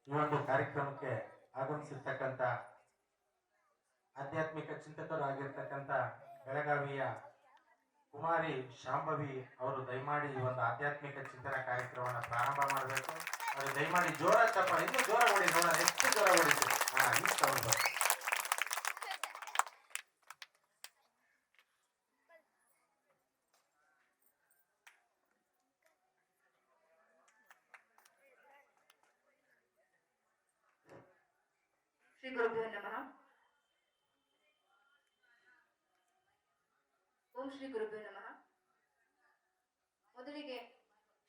ಈ ಒಂದು ಕಾರ್ಯಕ್ರಮಕ್ಕೆ ಆಗಮಿಸಿರ್ತಕ್ಕಂಥ ಆಧ್ಯಾತ್ಮಿಕ ಚಿಂತಕರಾಗಿರ್ತಕ್ಕಂಥ ಬೆಳಗಾವಿಯ ಕುಮಾರಿ ಶಾಂಭವಿ ಅವರು ದಯಮಾಡಿ ಈ ಒಂದು ಆಧ್ಯಾತ್ಮಿಕ ಚಿಂತನಾ ಕಾರ್ಯಕ್ರಮವನ್ನು ಪ್ರಾರಂಭ ಮಾಡಬೇಕು. ಅವರು ದಯಮಾಡಿ ಜೋರ ಚಪ್ಪಾಳೆ, ಇನ್ನೂ ಜೋರ ಹೊಡಿ, ನೋಡೋಣ ಎಷ್ಟು ಜೋರ ಹೊಡಿತು. ಈ ಸೌಂಡ್ ಶ್ರೀ ಗುರುಭ್ಯೋ ನಮಃ. ಓಂ ಶ್ರೀ ಗುರುಭ್ಯೋ ನಮಃ. ಮೊದಲಿಗೆ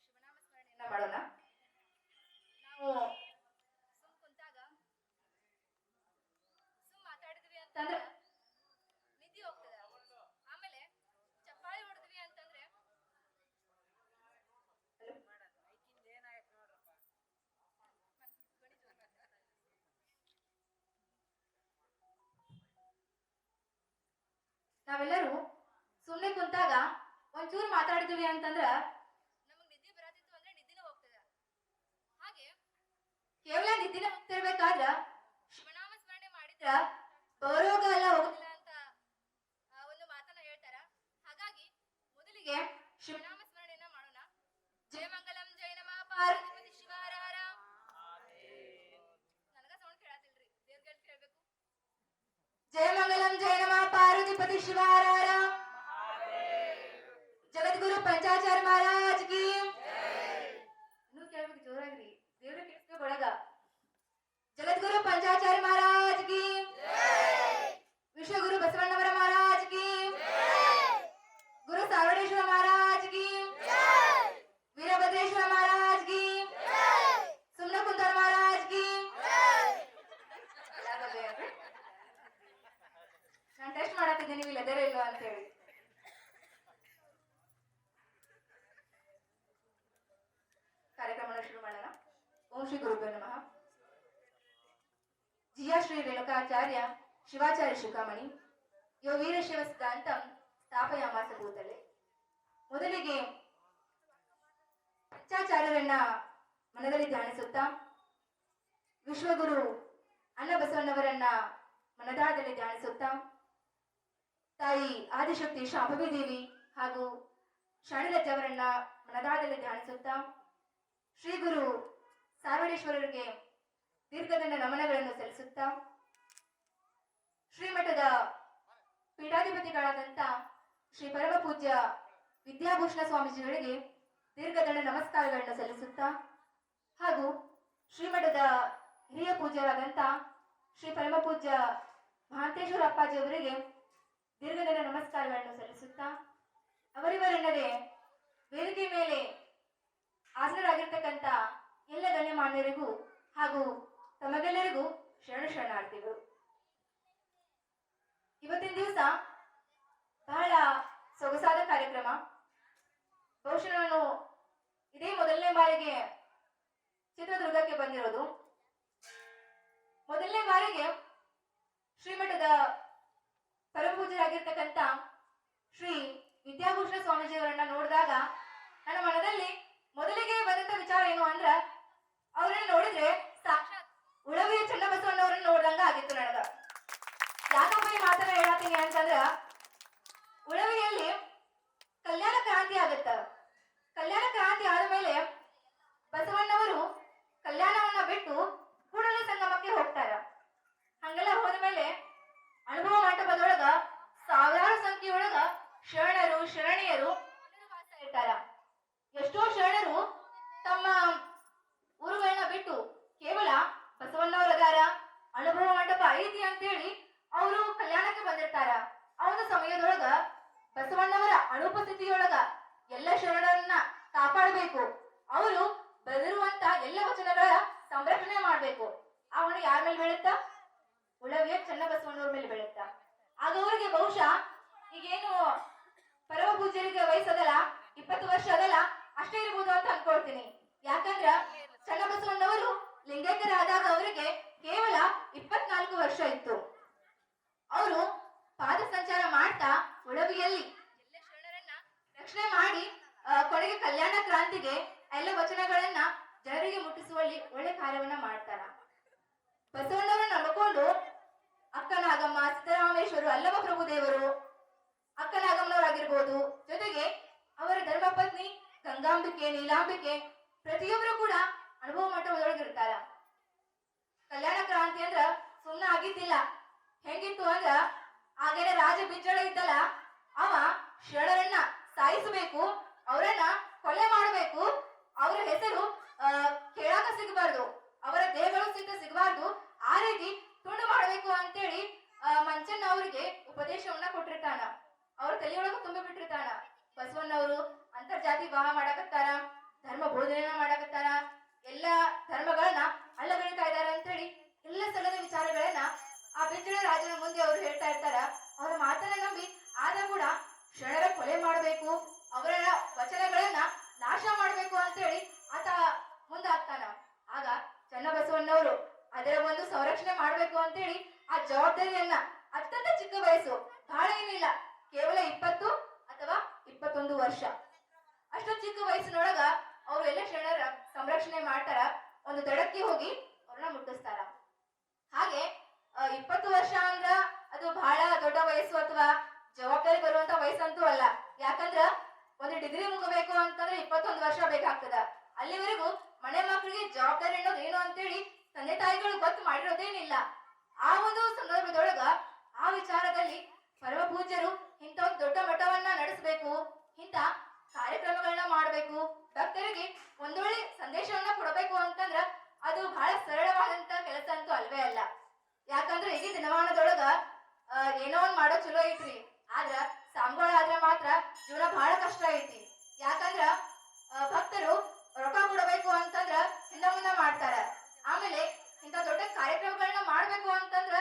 ಶಿವನಾಮ ಸ್ಮರಣೆಯನ್ನ ಮಾಡೋಣ. ನಾವು ಕುಂತಾಗ ಮಾತಾಡಿದ್ವಿ ಅಂತಂದ್ರೆ ನಿಧಿ ಹೋಗ್ತದೆ. ಆಮೇಲೆ ಚಪ್ಪಾಳಿ ಹೊಡೆದ್ವಿ ಅಂತಂದ್ರೆ ನಾವೆಲ್ಲರೂ ಸುಮ್ಮನೆ ಕುಂತಾಗ ಒಂಚೂರು ಮಾತಾಡಿದ್ವಿ ಅಂತಂದ್ರ ನಮಗ್ ನಿದ್ದೆ ಬರತ್ತಿತ್ತು ಅಂದ್ರೆ ನಿದ್ದಿನ ಹೋಗ್ತದೆ. ಹಾಗೆ ಕೇವಲ ನಿದ್ದಿನ ಹೋಗ್ತಿರ್ಬೇಕಾದ್ರ ಶಿವನಾಮ ಸ್ಮರಣೆ ಮಾಡಿದ್ರ ಬರೋಗ ಎಲ್ಲ ಹೋಗುದಿಲ್ಲ ಅಂತ ಒಂದು ಮಾತನ್ನ ಹೇಳ್ತಾರ. ಹಾಗಾಗಿ ಮೊದಲಿಗೆ ಶಿವನಾಮ ಸ್ಮರಣೆಯನ್ನ ಮಾಡೋಣ. ಜಯ ಮಂಗಲಂ ಜಯ ನಮಃ ಪಾರ್ವತಿ ಶಿವ ಹರ ಹರ. ನನಗ ಸೌಂಡ್ ಕೇಳತಿಲ್ರಿ, ದೇವ್ರಿಗೆ ಕೇಳ್ಬೇಕು. ಜಯ ಮಂಗಲಂ ಜಯ ನಮಃ ಪಾರ್ವತಿ ಶಿವ ಹರ ಹರ. ಜಗದ್ಗುರು ಪಂಚಾಚಾರ್ಯ ಮಹಾರಾಜ್ ಕಿ ಇನ್ನೂ ಕೇಳ್ಬೇಕು ಜೋರಾಗ್ರಿ, ದೇವ್ರ ಕೇಳಿಸ್ಬೇಕು ಒಳಗ. ಜಗದ್ಗುರು ಪಂಚಾಚಾರ್ಯ ಮಹಾರಾಜ್ ಕಿ, ವಿಶ್ವಗುರು ಬಸವಣ್ಣವರ ಮಹಾರಾಜ್ ಕಿ, ಗುರು ಸಾರ್ವಡೇಶ್ವರ ಮಹಾರಾಜ್ ಕಿ, ವೀರಭದ್ರೇಶ್ವರ ಮಹಾರಾಜ್ ಕಿ, ಸುಮ್ನಕುಂದರ್ ಮಹಾರಾಜ್ ಕಿ. ನಾನು ಟೆಸ್ಟ್ ಮಾಡತ್ತಿದ್ದೀನಿ, ನೀವು ಲೆದರ್ ಇಲ್ವಾ ಅಂತ ಹೇಳಿ. ಕಾರ್ಯಕ್ರಮವನ್ನು ಶುರು ಮಾಡೋಣ. ಓಂ ಶ್ರೀ ಗುರುಭ್ಯೋ ನಮಃ. ಜಿಯಾ ಶ್ರೀ ರೇಣುಕಾಚಾರ್ಯ ಶಿವಾಚಾರ್ಯ ಶಿಖಾಮಣಿ ಯೋ ವೀರಶಿವ ಸಿದ್ಧಾಂತಂ ಸ್ಥಾಪಯಾಮಾಸ ಭೂತಲೆ. ಮೊದಲಿಗೆ ಪಂಚಾಚಾರ್ಯರನ್ನ ಮನದಲ್ಲಿ ಧ್ಯಾನಿಸುತ್ತಾ ವಿಶ್ವಗುರು ಅನ್ನ ಬಸವಣ್ಣವರನ್ನ ಮನದಾಳದಲ್ಲಿ ಧ್ಯಾನಿಸುತ್ತಾ ತಾಯಿ ಆದಿಶಕ್ತಿ ಶಾಂಭವಿ ದೇವಿ ಹಾಗೂ ಶಾಣಿಲಜ್ಜವರನ್ನ ಮನದಾಳದಲ್ಲಿ ಧ್ಯಾನಿಸುತ್ತಾ ಶ್ರೀ ಗುರು ಸಾರ್ವಡೇಶ್ವರರಿಗೆ ದೀರ್ಘದಂಡ ನಮನಗಳನ್ನು ಸಲ್ಲಿಸುತ್ತಾ ಶ್ರೀಮಠದ ಪೀಠಾಧಿಪತಿಗಳಾದಂಥ ಶ್ರೀ ಪರಮ ಪೂಜ್ಯ ವಿದ್ಯಾಭೂಷಣ ಸ್ವಾಮೀಜಿಗಳಿಗೆ ದೀರ್ಘದಂಡ ನಮಸ್ಕಾರಗಳನ್ನು ಸಲ್ಲಿಸುತ್ತಾ ಹಾಗೂ ಶ್ರೀಮಠದ ಹಿರಿಯ ಪೂಜ್ಯರಾದಂಥ ಶ್ರೀ ಪರಮ ಪೂಜ್ಯ ಮಹಾಂತೇಶ್ವರ ಅಪ್ಪಾಜಿ ಅವರಿಗೆ ದೀರ್ಘದಂಡ ನಮಸ್ಕಾರಗಳನ್ನು ಸಲ್ಲಿಸುತ್ತಾ ಅವರಿವರನ್ನದೇ ವೇದಿಕೆ ಮೇಲೆ ಹಾಜರಾಗಿರ್ತಕ್ಕಂಥ ಎಲ್ಲ ಗಣ್ಯಮಾನ್ಯರಿಗೂ ಹಾಗೂ ತಮಗೆಲ್ಲರಿಗೂ ಶರಣಾರ್ಥಿಗಳು. ಇವತ್ತಿನ ದಿವಸ ಬಹಳ ಸೊಗಸಾದ ಕಾರ್ಯಕ್ರಮ. ಬಹುಶಃ ನಾನು ಇದೇ ಮೊದಲನೇ ಬಾರಿಗೆ ಚಿತ್ರದುರ್ಗಕ್ಕೆ ಬಂದಿರೋದು. ಮೊದಲನೇ ಬಾರಿಗೆ ಶ್ರೀಮಠದ ಪರಮಪೂಜ್ಯರಾಗಿರ್ತಕ್ಕಂಥ ಶ್ರೀ ವಿದ್ಯಾಭೂಷಣ ಸ್ವಾಮೀಜಿಯವರನ್ನ ನೋಡಿದಾಗ ನನ್ನ ಮನದಲ್ಲಿ ಮೊದಲಿಗೆ ಬಂದಂತ ವಿಚಾರ ಏನು ಅಂದ್ರ ಅವ್ರನ್ನ ನೋಡಿದ್ರೆ ಸಾಕ್ಷಾತ್ ಉಳವಿಯ ಚನ್ನಬಸವಣ್ಣವ್ರನ್ನ ನೋಡ್ದಂಗ ಆಗಿತ್ತು ನನಗ. ಯಾಕಪ್ಪ ಈ ಮಾತನ್ನ ಹೇಳತ್ತೀನಿ ಅಂತಂದ್ರ ಉಳವಿಯಲ್ಲಿ ಕಲ್ಯಾಣ ಕ್ರಾಂತಿ ಆಗತ್ತ. ಕಲ್ಯಾಣ ಕ್ರಾಂತಿ ಆದ್ಮೇಲೆ ಬಸವಣ್ಣವರು ಕಲ್ಯಾಣವನ್ನ ಬಿಟ್ಟು ಕೂಡಲ ಸಂಗಮಕ್ಕೆ ಹೋಗ್ತಾರ. ಹಂಗೆಲ್ಲ ಹೋದ್ಮೇಲೆ ಅನುಭವ ಮಂಟಪದೊಳಗ ಸಾವಿರಾರು ಸಂಖ್ಯೆಯೊಳಗ ಶರಣರು ಶರಣಿಯರು ವಾಸ ಇರ್ತಾರ. ಎಷ್ಟೋ ಶರಣರು ತಮ್ಮ ಊರುಗಳನ್ನ ಬಿಟ್ಟು ಕೇವಲ ಬಸವಣ್ಣವರದಾರ ಅನುಭವ ಮಂಟಪ ಐತಿ ಅಂತೇಳಿ ಅವರು ಕಲ್ಯಾಣಕ್ಕೆ ಬಂದಿರ್ತಾರ. ಆ ಒಂದು ಸಮಯದೊಳಗ ಬಸವಣ್ಣವರ ಅನುಪಸ್ಥಿತಿಯೊಳಗ ಎಲ್ಲ ಶರಣರನ್ನ ಕಾಪಾಡಬೇಕು, ಅವರು ಬರೆದಿರುವಂತ ಎಲ್ಲ ವಚನಗಳ ಸಂರಕ್ಷಣೆ ಮಾಡ್ಬೇಕು. ಆ ಹೊಣೆ ಯಾರ ಮೇಲೆ ಬೀಳುತ್ತಾ? ಉಳವಿಯ ಚನ್ನಬಸವಣ್ಣವ್ರ ಮೇಲೆ ಬೀಳುತ್ತಾ. ಆಗ ಅವರಿಗೆ ಬಹುಶಃ ಈಗೇನು ಪರಮ ಪೂಜ್ಯರಿಗೆ ವಯಸ್ಸದಲ್ಲ, 20 ವರ್ಷ ಅದಲ್ಲ, ಅಷ್ಟೇ ಇರ್ಬೋದು ಅಂತ ಅನ್ಕೊಳ್ತೀನಿ. ಯಾಕಂದ್ರ ಚನ್ನಬಸವಣ್ಣವರು ಲಿಂಗೈಕ್ಯರಾದಾಗ ಅವರಿಗೆ ಕೇವಲ 24 ವರ್ಷ ಇತ್ತು. ಅವರು ಪಾದ ಸಂಚಾರ ಮಾಡ್ತಾ ಉಳವಿಯಲ್ಲಿ ಎಲ್ಲ ಶರಣರನ್ನ ರಕ್ಷಣೆ ಮಾಡಿ ಕೊನೆಗೆ ಕಲ್ಯಾಣ ಕ್ರಾಂತಿಗೆ ಎಲ್ಲ ವಚನಗಳನ್ನ ಜನರಿಗೆ ಮುಟ್ಟಿಸುವಲ್ಲಿ ಒಳ್ಳೆ ಕಾರ್ಯವನ್ನ ಮಾಡ್ತಾರ. ಪರಮೇಶ್ವರು ಅಲ್ಲಮ ಪ್ರಭುದೇವರು ಅಕ್ಕನಾಗಮ್ಮನವರಾಗಿರ್ಬೋದು, ಜೊತೆಗೆ ಅವರ ಧರ್ಮಪತ್ನಿ ಗಂಗಾಂಬಿಕೆ, ನೀಲಾಂಬಿಕೆ ಪ್ರತಿಯೊಬ್ಬರು ಕೂಡ ಅನುಭವ ಮಟ್ಟದೊಳಗಿರ್ತಾರ. ಕಲ್ಯಾಣ ಕ್ರಾಂತಿ ಅಂದ್ರ ಸುಮ್ಮನೆ ಆಗಿದ್ದಿಲ್ಲ. ಹೆಂಗಿತ್ತು ಅಂದ್ರ ಆಗೇನೆ ರಾಜ ಬಿಜ್ಜಳ ಇದ್ದಲ್ಲ, ಅವ ಶರಣರನ್ನ ಸಾಯಿಸಬೇಕು, ಅವರನ್ನ ಕೊಲೆ ಮಾಡಬೇಕು, ಅವರ ಹೆಸರು ಕೇಳಾಕ ಸಿಗಬಾರ್ದು, ಅವರ ದೇಹಗಳು ಸಿಗಬಾರ್ದು, ಆ ರೀತಿ ತುಂಡು ಮಾಡಬೇಕು ಅಂತೇಳಿ ಮಂಚಣ್ಣ ಅವರಿಗೆ ಉಪದೇಶವನ್ನ ಕೊಟ್ಟಿರ್ತಾನ. ಅವ್ರ ತಲೆಯೊಳಗ ತುಂಬಿ ಬಿಟ್ಟಿರ್ತಾನ. ಬಸವಣ್ಣವರು ಅಂತರ್ಜಾತಿ ವಿವಾಹ ಮಾಡಕತ್ತಾರ, ಧರ್ಮ ಬೋಧನೆಯನ್ನ ಮಾಡಕತ್ತಾರ, ಎಲ್ಲಾ ಧರ್ಮಗಳನ್ನ ಅಲ್ಲಗಣಿತಾ ಇದಾರೆ ಅಂತೇಳಿ ಎಲ್ಲ ಸಲದ ವಿಚಾರಗಳನ್ನ ಆ ಬಿಜ್ಜಳ ರಾಜನ ಮುಂದೆ ಅವರು ಹೇಳ್ತಾ ಇರ್ತಾರ. ಅವರ ಮಾತನ್ನ ನಂಬಿ ಆದ ಕೂಡ ಶರಣರ ಕೊಲೆ ಮಾಡಬೇಕು, ಅವರ ವಚನಗಳನ್ನ ನಾಶ ಮಾಡಬೇಕು ಅಂತೇಳಿ ಆತ ಮುಂದಾಗ್ತಾನ. ಆಗ ಚನ್ನಬಸವಣ್ಣವರು ಅದರ ಒಂದು ಸಂರಕ್ಷಣೆ ಮಾಡಬೇಕು ಅಂತೇಳಿ ಆ ಜವಾಬ್ದಾರಿಯನ್ನ ಅತ್ಯಂತ ಚಿಕ್ಕ ವಯಸ್ಸು, ಬಹಳ ಏನಿಲ್ಲ, ಕೇವಲ 20 ಅಥವಾ 21 ವರ್ಷ, ಅಷ್ಟು ಚಿಕ್ಕ ವಯಸ್ಸಿನೊಳಗ ಅವರು ಎಲ್ಲ ಶರಣರ ಸಂರಕ್ಷಣೆ ಮಾಡ್ತಾರ. ಒಂದು ದಡಕ್ಕೆ ಹೋಗಿ ಅವ್ರನ್ನ ಮುಟ್ಟಿಸ್ತಾರ. ಹಾಗೆ 20 ವರ್ಷ ಅಂದ್ರ ಅದು ಬಹಳ ದೊಡ್ಡ ವಯಸ್ಸು ಅಥವಾ ಜವಾಬ್ದಾರಿ ಬರುವಂತ ವಯಸ್ಸಂತೂ ಅಲ್ಲ. ಯಾಕಂದ್ರ ಒಂದು ಡಿಗ್ರಿ ಮುಗಬೇಕು ಅಂತಂದ್ರೆ 21 ವರ್ಷ ಬೇಕಾಗ್ತದ. ಅಲ್ಲಿವರೆಗೂ ಮನೆ ಮಕ್ಕಳಿಗೆ ಜವಾಬ್ದಾರಿ ಅನ್ನೋದು ಏನು ಅಂತೇಳಿ ತಂದೆ ತಾಯಿಗಳು ಗೊತ್ತು ಮಾಡಿರೋದೇನಿಲ್ಲ. ಆ ಒಂದು ಸಂದರ್ಭದೊಳಗ ಆ ವಿಚಾರದಲ್ಲಿ ಪರಮ ಪೂಜ್ಯರು ಇಂಥ ಒಂದು ದೊಡ್ಡ ಮಠವನ್ನ ನಡೆಸಬೇಕು, ಇಂಥ ಕಾರ್ಯಕ್ರಮಗಳನ್ನ ಮಾಡಬೇಕು, ಭಕ್ತರಿಗೆ ಒಂದೊಳ್ಳೆ ಸಂದೇಶವನ್ನ ಕೊಡಬೇಕು ಅಂತಂದ್ರ ಅದು ಬಹಳ ಸರಳವಾದಂತ ಕೆಲಸ ಅಂತೂ ಅಲ್ವೇ ಅಲ್ಲ. ಯಾಕಂದ್ರೆ ಈಗ ದಿನಮಾನದೊಳಗ ಏನೋ ಒಂದ್ ಮಾಡೋ ಚಲೋ ಐತ್ರಿ, ಆದ್ರ ಸಾಂಗೋಳ ಆದ್ರ ಮಾತ್ರ ಜೀವನ ಬಹಳ ಕಷ್ಟ ಐತಿ. ಯಾಕಂದ್ರ ಭಕ್ತರು ರೊಕ್ಕ ಕೊಡಬೇಕು ಅಂತಂದ್ರ ಹಿಂದ ಮುಂದ ಮಾಡ್ತಾರ. ಆಮೇಲೆ ಇಂಥ ದೊಡ್ಡ ಕಾರ್ಯಕ್ರಮಗಳನ್ನ ಮಾಡ್ಬೇಕು ಅಂತಂದ್ರ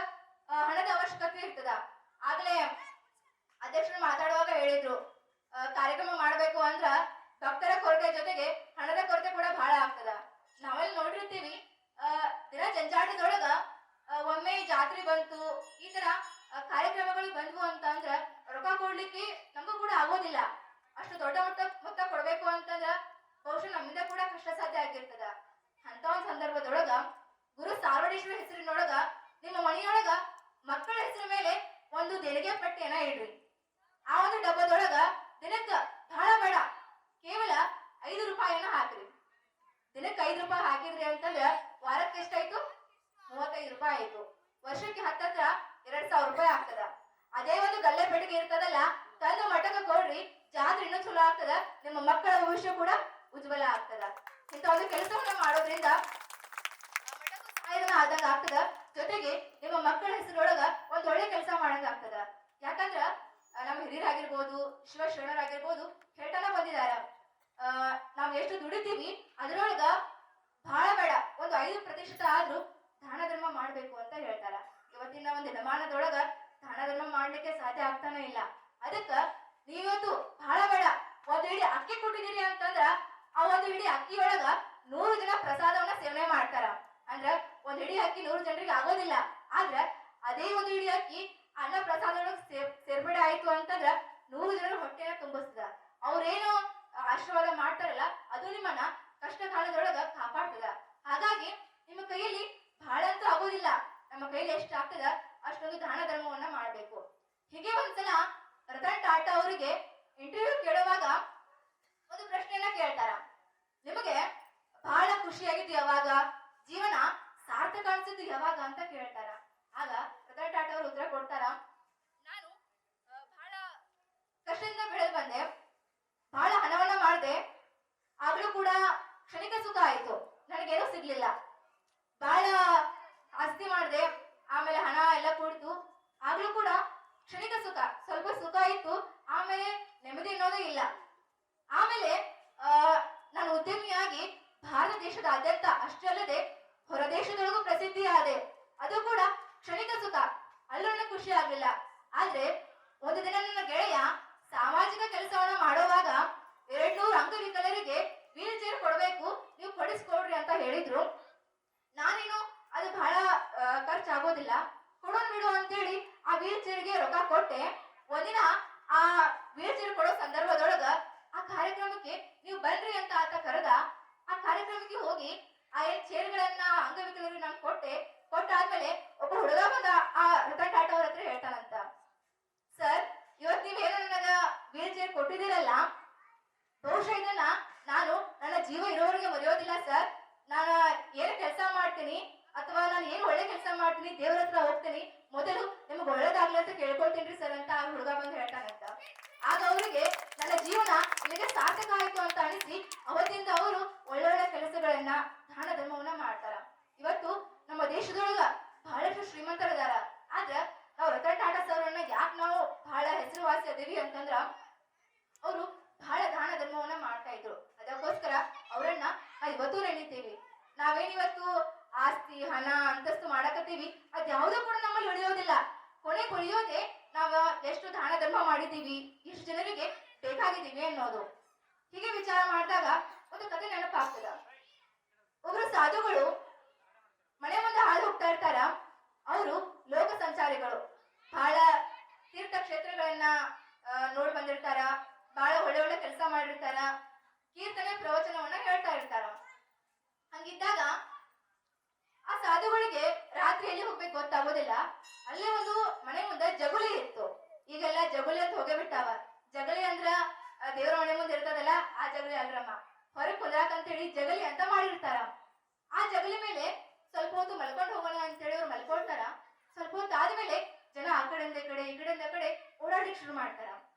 ಹಣದ ಅವಶ್ಯಕತೆ ಇರ್ತದ. ಆಗ್ಲೇ ಅಧ್ಯಕ್ಷರು ಮಾತಾಡುವಾಗ ಹೇಳಿದ್ರು, ಕಾರ್ಯಕ್ರಮ ಮಾಡ್ಬೇಕು ಅಂದ್ರ ಭಕ್ತರ ಕೊರತೆ ಜೊತೆಗೆ ಹಣದ ಕೊರತೆ ಕೂಡ ಬಹಳ ಆಗ್ತದ. ನಾವೆಲ್ಲ ನೋಡಿರ್ತೀವಿ, ದಿನ ಜಂಜಾಟದೊಳಗ ಒಮ್ಮೆ ಜಾತ್ರೆ ಬಂತು, ಈ ತರ ಕಾರ್ಯಕ್ರಮಗಳು ಬಂದ್ವು ಅಂತಂದ್ರ ರೊಕ್ಕ ಕೊಡ್ಲಿಕ್ಕೆ ನಮಗೂ ಕೂಡ ಆಗೋದಿಲ್ಲ. ಅಷ್ಟು ದೊಡ್ಡ ಮೊತ್ತ ಕೊಡ್ಬೇಕು ಅಂತಂದ್ರ ಬಹುಶಃ ನಮ್ಮಿಂದ ಕೂಡ ಕಷ್ಟ ಸಾಧ್ಯ ಆಗಿರ್ತದ. ಅಂತ ಒಂದ್ ಸಂದರ್ಭದೊಳಗ ಗುರು ಸಾರ್ವಡೇಶ್ವರ ಹೆಸರಿನೊಳಗ ನಿಮ್ಮ ಮನೆಯೊಳಗ ಮಕ್ಕಳ ಹೆಸರು ಮೇಲೆ ಒಂದು ದೇಣಿಗೆ ಪಟ್ಟಿಯನ್ನ ಇಡ್ರಿ. ಆ ಒಂದು ಡಬ್ಬದೊಳಗ ದಿನಕ್ಕ ಬಹಳ ಬೇಡ, ಕೇವಲ 5 ರೂಪಾಯಿಯನ್ನ ಹಾಕ್ರಿ. ದಿನಕ್ಕೆ 5 ರೂಪಾಯಿ ಹಾಕಿದ್ರಿ ಅಂತಂದ್ರ ವಾರಕ್ಕೆ ಎಷ್ಟಾಯ್ತು? 35 ರೂಪಾಯಿ ಆಯ್ತು. ವರ್ಷಕ್ಕೆ ಹತ್ತತ್ರ 2000 ರೂಪಾಯಿ ಆಗ್ತದ. ಅದೇ ಒಂದು ಗಲ್ಲೆ ಪೆಟ್ಟಿಗೆ ಇರ್ತದಲ್ಲ, ತಂದು ಮಠಕ್ಕೆ ಕೊಡ್ರಿ, ಜಾತ್ರೆ ಇನ್ನೂ ಚಲೋ ಆಗ್ತದ, ನಿಮ್ಮ ಮಕ್ಕಳ ಭವಿಷ್ಯ ಕೂಡ ಉಜ್ವಲ ಆಗ್ತದ. ಇಂಥ ಒಂದು ಕೆಲಸವನ್ನ ಮಾಡೋದ್ರಿಂದ ಮಠಕ್ಕೂ ಸಹಾಯಧನ ಆದಂಗ ಆಗ್ತದ, ಜೊತೆಗೆ ನಿಮ್ಮ ಮಕ್ಕಳ ಹೆಸರೊಳಗ ಒಂದ್ ಒಳ್ಳೆ ಕೆಲಸ ಮಾಡಂಗ ಆಗ್ತದ. ಯಾಕಂದ್ರ ನಮ್ಮ ಹಿರಿಯರಾಗಿರ್ಬೋದು, ಶಿವಶರಣರಾಗಿರ್ಬೋದು ಹೇಳ್ತಾನ ಬಂದಿದಾರ, ನಾವ್ ಎಷ್ಟು ದುಡಿತೀವಿ ಅದ್ರೊಳಗ ಬಹಳ ಬೇಡ, ಒಂದು 5% ಆದ್ರೂ ದಾನ ಧರ್ಮ ಮಾಡ್ಬೇಕು ಅಂತ ಹೇಳ್ತಾರ. ಇವತ್ತಿನ ಒಂದು ದಿನಮಾನದೊಳಗ ದಾನ ಧರ್ಮ ಮಾಡ್ಲಿಕ್ಕೆ ಸಾಧ್ಯ ಆಗ್ತಾನೆ ಇಲ್ಲ. ಅದಕ್ಕ ನೀವತ್ತು ಬಹಳ ಬೇಡ ಒಂದು ಹಿಡಿ ಅಕ್ಕಿ ಕೊಟ್ಟಿದ್ದೀರಿ ಅಂತಂದ್ರ ಆ ಒಂದು ಹಿಡಿ ಅಕ್ಕಿಯೊಳಗ 100 ಜನ ಪ್ರಸಾದವನ್ನ ಸೇವನೆ ಮಾಡ್ತಾರ. ಅಂದ್ರ ಒಂದ್ ಹಿಡಿ ಅಕ್ಕಿ 100 ಜನರಿಗೆ ಆಗೋದಿಲ್ಲ. ಆದ್ರ ಅದೇ ಒಂದು ಹಿಡಿ ಅಕ್ಕಿ ಅನ್ನ ಪ್ರಸಾದೊಳಗ ಸೇರ್ಪಡೆ ಆಯ್ತು ಅಂತಂದ್ರ 100 ಜನರ ಹೊಟ್ಟೆನ ತುಂಬಿಸ್ತದ. ಅವ್ರೇನು ಆಶೀರ್ವಾದ ಮಾಡ್ತಾರಲ್ಲ ಅದು ನಿಮ್ಮನ್ನ ಕಷ್ಟ ಕಾಲದೊಳಗ ಕಾಪಾಡ್ತದ. ಹಾಗಾಗಿ ನಿಮ್ಮ ಕೈಯಲ್ಲಿ ಬಹಳ ಅಂತೂ ಆಗೋದಿಲ್ಲ, ನಮ್ಮ ಕೈಯಲ್ಲಿ ಎಷ್ಟು ಆಗ್ತದ ಅಷ್ಟೊಂದು ದಾನ ಧರ್ಮವನ್ನ ಮಾಡ್ಬೇಕು. ಹೀಗೆ ಒಂದ್ಸಲ ರತನ್ ಟಾಟಾ ಅವರಿಗೆ ಇಂಟರ್ವ್ಯೂ ಕೇಳುವಾಗ ಒಂದು ಪ್ರಶ್ನೆಯನ್ನ ಕೇಳ್ತಾರ, ನಿಮಗೆ ಬಹಳ ಖುಷಿಯಾಗಿದ್ದು ಯಾವಾಗ, ಜೀವನ ಸಾರ್ಥಕ ಅನ್ಸಿದ್ದು ಯಾವಾಗ ಅಂತ ಕೇಳ್ತಾರ. ಆಗ ರತನ್ ಟಾಟಾ ಅವರು ಉತ್ತರ ಕೊಡ್ತಾರ, ನಾನು ಬಹಳ ಕಷ್ಟದಿಂದ ಬೆಳೆದು ಬಂದೆ, ಬಹಳ ಹಣವನ್ನ ಮಾಡಿದೆ, ಆಗ್ಲೂ ಕೂಡ ಕ್ಷಣಿಕ ಸುಖ ಆಯ್ತು, ನನಗೇನೂ ಸಿಗ್ಲಿಲ್ಲ. ಬಹಳ ಆಸ್ತಿ ಮಾಡಿದೆ, ಆಮೇಲೆ ಹಣ ಎಲ್ಲ ಕೂಡ್ತು, ಆಗ್ಲೂ ಕೂಡ ಕ್ಷಣಿಕ ಸುಖ, ಸ್ವಲ್ಪ ಸುಖ ಇತ್ತು, ಆಮೇಲೆ ನೆಮ್ಮದಿ ಅನ್ನೋದೇ ಇಲ್ಲ. ಆಮೇಲೆ ನಾನು ಉದ್ಯಮಿಯಾಗಿ ಭಾರತ ದೇಶದಾದ್ಯಂತ ಅಷ್ಟೇ ಅಲ್ಲದೆ ಹೊರ ದೇಶದೊಳಗೂ ಪ್ರಸಿದ್ಧಿ ಆದೆ, ಅದು ಕೂಡ ಕ್ಷಣಿಕ ಸುಖ, ಅಲ್ಲೂ ನನಗೆ ಖುಷಿ ಆಗ್ಲಿಲ್ಲ. ಆದ್ರೆ ಒಂದು ದಿನ ನನ್ನ ಗೆಳೆಯ ಸಾಮಾಜಿಕ ಕೆಲಸವನ್ನ ಮಾಡುವಾಗ 200 ಅಂಗವಿಕಲರಿಗೆ ವೀಲ್ ಚೇರ್ ಕೊಡ್ಬೇಕು, ನೀವು ಕೊಡಿಸ್ಕೊಡ್ರಿ ಅಂತ ಹೇಳಿದ್ರು. ನಾನೇನು ಅದು ಬಹಳ ಖರ್ಚಾಗೋದಿಲ್ಲ, ಕೊಡೋಣ ಬಿಡು ಅಂತೇಳಿ ಆ ವೀಲ್ ಚೇರ್ಗೆ ರೊಕ್ಕ ಕೊಟ್ಟೆ. ಒಂದಿನ ಆ ವೀಲ್ ಚೇರ್ ಕೊಡೋ ಸಂದರ್ಭದೊಳಗ ಆ ಕಾರ್ಯಕ್ರಮಕ್ಕೆ ನೀವು ಬನ್ರಿ ಅಂತ ಆತ ಕರೆದ. ಆ ಕಾರ್ಯಕ್ರಮಕ್ಕೆ ಹೋಗಿ ಆ ಚೇರ್ಗಳನ್ನ ಅಂಗವಿಕಲರಿಗೆ ನಾನು ಕೊಟ್ಟಾದ್ಮೇಲೆ ಒಬ್ಬ ಹುಡುಗ ಬಂದ ಆ ರತನ್ ಟಾಟಾ ಅವ್ರ ಹತ್ರ ಹೇಳ್ತಾನಂತ, ಕೆಲಸ ಮಾಡ್ತೀನಿ, ದೇವ್ರ ಹತ್ರ ಹೋಗ್ತೀನಿ, ಮೊದಲು ನಿಮ್ಗೆ ಒಳ್ಳೇದಾಗ್ಲಿ ಅಂತ ಕೇಳ್ಕೊಳ್ತೀನಿ ಸರ್ ಅಂತ ಆ ಹುಡುಗ ಬಂದು ಹೇಳ್ತಾನಂತ. ಆಗ ಅವರಿಗೆ ನನ್ನ ಜೀವನ ಇಲ್ಲಿಗೆ ಸಾರ್ಥಕ ಆಯ್ತು ಅಂತ ಅನಿಸಿ ಅವತ್ತಿಂದ ಅವರು ಒಳ್ಳೊಳ್ಳೆ ಕೆಲಸಗಳನ್ನ ದಾನ ಧರ್ಮವನ್ನ ಮಾಡ್ತಾರ. ಇವತ್ತು ನಮ್ಮ ದೇಶದೊಳಗ ಬಹಳಷ್ಟು ಶ್ರೀಮಂತರಿದಾರ. ಆದ್ರ ನಾವು ರತನ್ ಟಾಟಾ ಸರ್ ಅವ್ರನ್ನ ಯಾಕೆ ನಾವು ಬಹಳ ಹೆಸರುವಾಸಿ ಅದೀವಿ ಅಂತಂದ್ರ ಅವರು ಬಹಳ ದಾನ ಧರ್ಮವನ್ನ ಮಾಡ್ತಾ ಇದ್ರು. ಅದಕ್ಕೋಸ್ಕರ ಅವರನ್ನ ನಾವು ಇವತ್ತು ನೆನಿತೀವಿ. ನಾವೇನಿವತ್ತು ಆಸ್ತಿ ಹಣ ಅಂತಸ್ತು ಮಾಡಕತ್ತೀವಿ, ಅದ್ಯಾವುದೂ ಕೂಡ ನಮ್ಮಲ್ಲಿ ಉಳಿಯೋದಿಲ್ಲ. ಕೊನೆ ಉಳಿಯೋದೇ ನಾವ ಎಷ್ಟು ದಾನ ಧರ್ಮ ಮಾಡಿದೀವಿ, ಎಷ್ಟು ಜನರಿಗೆ ಬೇಕಾಗಿದ್ದೀವಿ ಅನ್ನೋದು. ಹೀಗೆ ವಿಚಾರ ಮಾಡಿದಾಗ ಒಂದು ಕತೆ ನೆನಪಾಗ್ತದ. ಒಬ್ರು ಸಾಧುಗಳು ಮನೆ ಮುಂದೆ ಹಾದು ಹೋಗ್ತಾ ಇರ್ತಾರ. ಅವರು ಲೋಕ ಸಂಚಾರಿಗಳು, ಬಹಳ ತೀರ್ಥ ಕ್ಷೇತ್ರಗಳನ್ನ ನೋಡ್ ಬಂದಿರ್ತಾರ, ಬಹಳ ಒಳ್ಳೆ ಒಳ್ಳೆ ಕೆಲಸ ಮಾಡಿರ್ತಾರ, ಕೀರ್ತನೆ ಪ್ರವಚನವನ್ನ ಹೇಳ್ತಾ ಇರ್ತಾರ. ಹಂಗಿದ್ದಾಗ ಆ ಸಾಧುಗಳಿಗೆ ರಾತ್ರಿಯಲ್ಲಿ ಹೋಗ್ಬೇಕು ಗೊತ್ತಾಗೋದಿಲ್ಲ. ಅಲ್ಲೇ ಒಂದು ಮನೆ ಮುಂದೆ ಜಗುಲಿ ಇತ್ತು. ಈಗೆಲ್ಲ ಜಗುಲಿ ಅಂತ ಹೋಗೇ ಬಿಟ್ಟಾವ. ಜಗಲಿ ಅಂದ್ರ ದೇವ್ರ ಮನೆ ಮುಂದೆ ಇರ್ತದಲ್ಲ, ಆ ಜಗಲಿ ಅಲ್ರಮ್ಮ. ಹೊರಗೆ ಕುಂದ್ರಾಕಂತೇಳಿ ಜಗಲಿ ಅಂತ ಮಾಡಿರ್ತಾರ. ಆ ಜಗಲಿ ಮೇಲೆ ಸ್ವಲ್ಪ ಹೊತ್ತು ಮಲ್ಕೊಂಡು ಹೋಗೋಣ ಅಂತೇಳಿ ಅವ್ರು ಮಲ್ಕೊಳ್ತಾರ. ಸ್ವಲ್ಪ ಹೊತ್ತು ಆದ್ಮೇಲೆ ಜನ ಆ ಕಡೆಯಿಂದ ಈ ಕಡೆ, ಈ ಕಡೆಯಿಂದ ಆ ಕಡೆ ಓಡಾಡ್ಲಿಕ್ಕೆ ಶುರು ಮಾಡ್ತಾರ.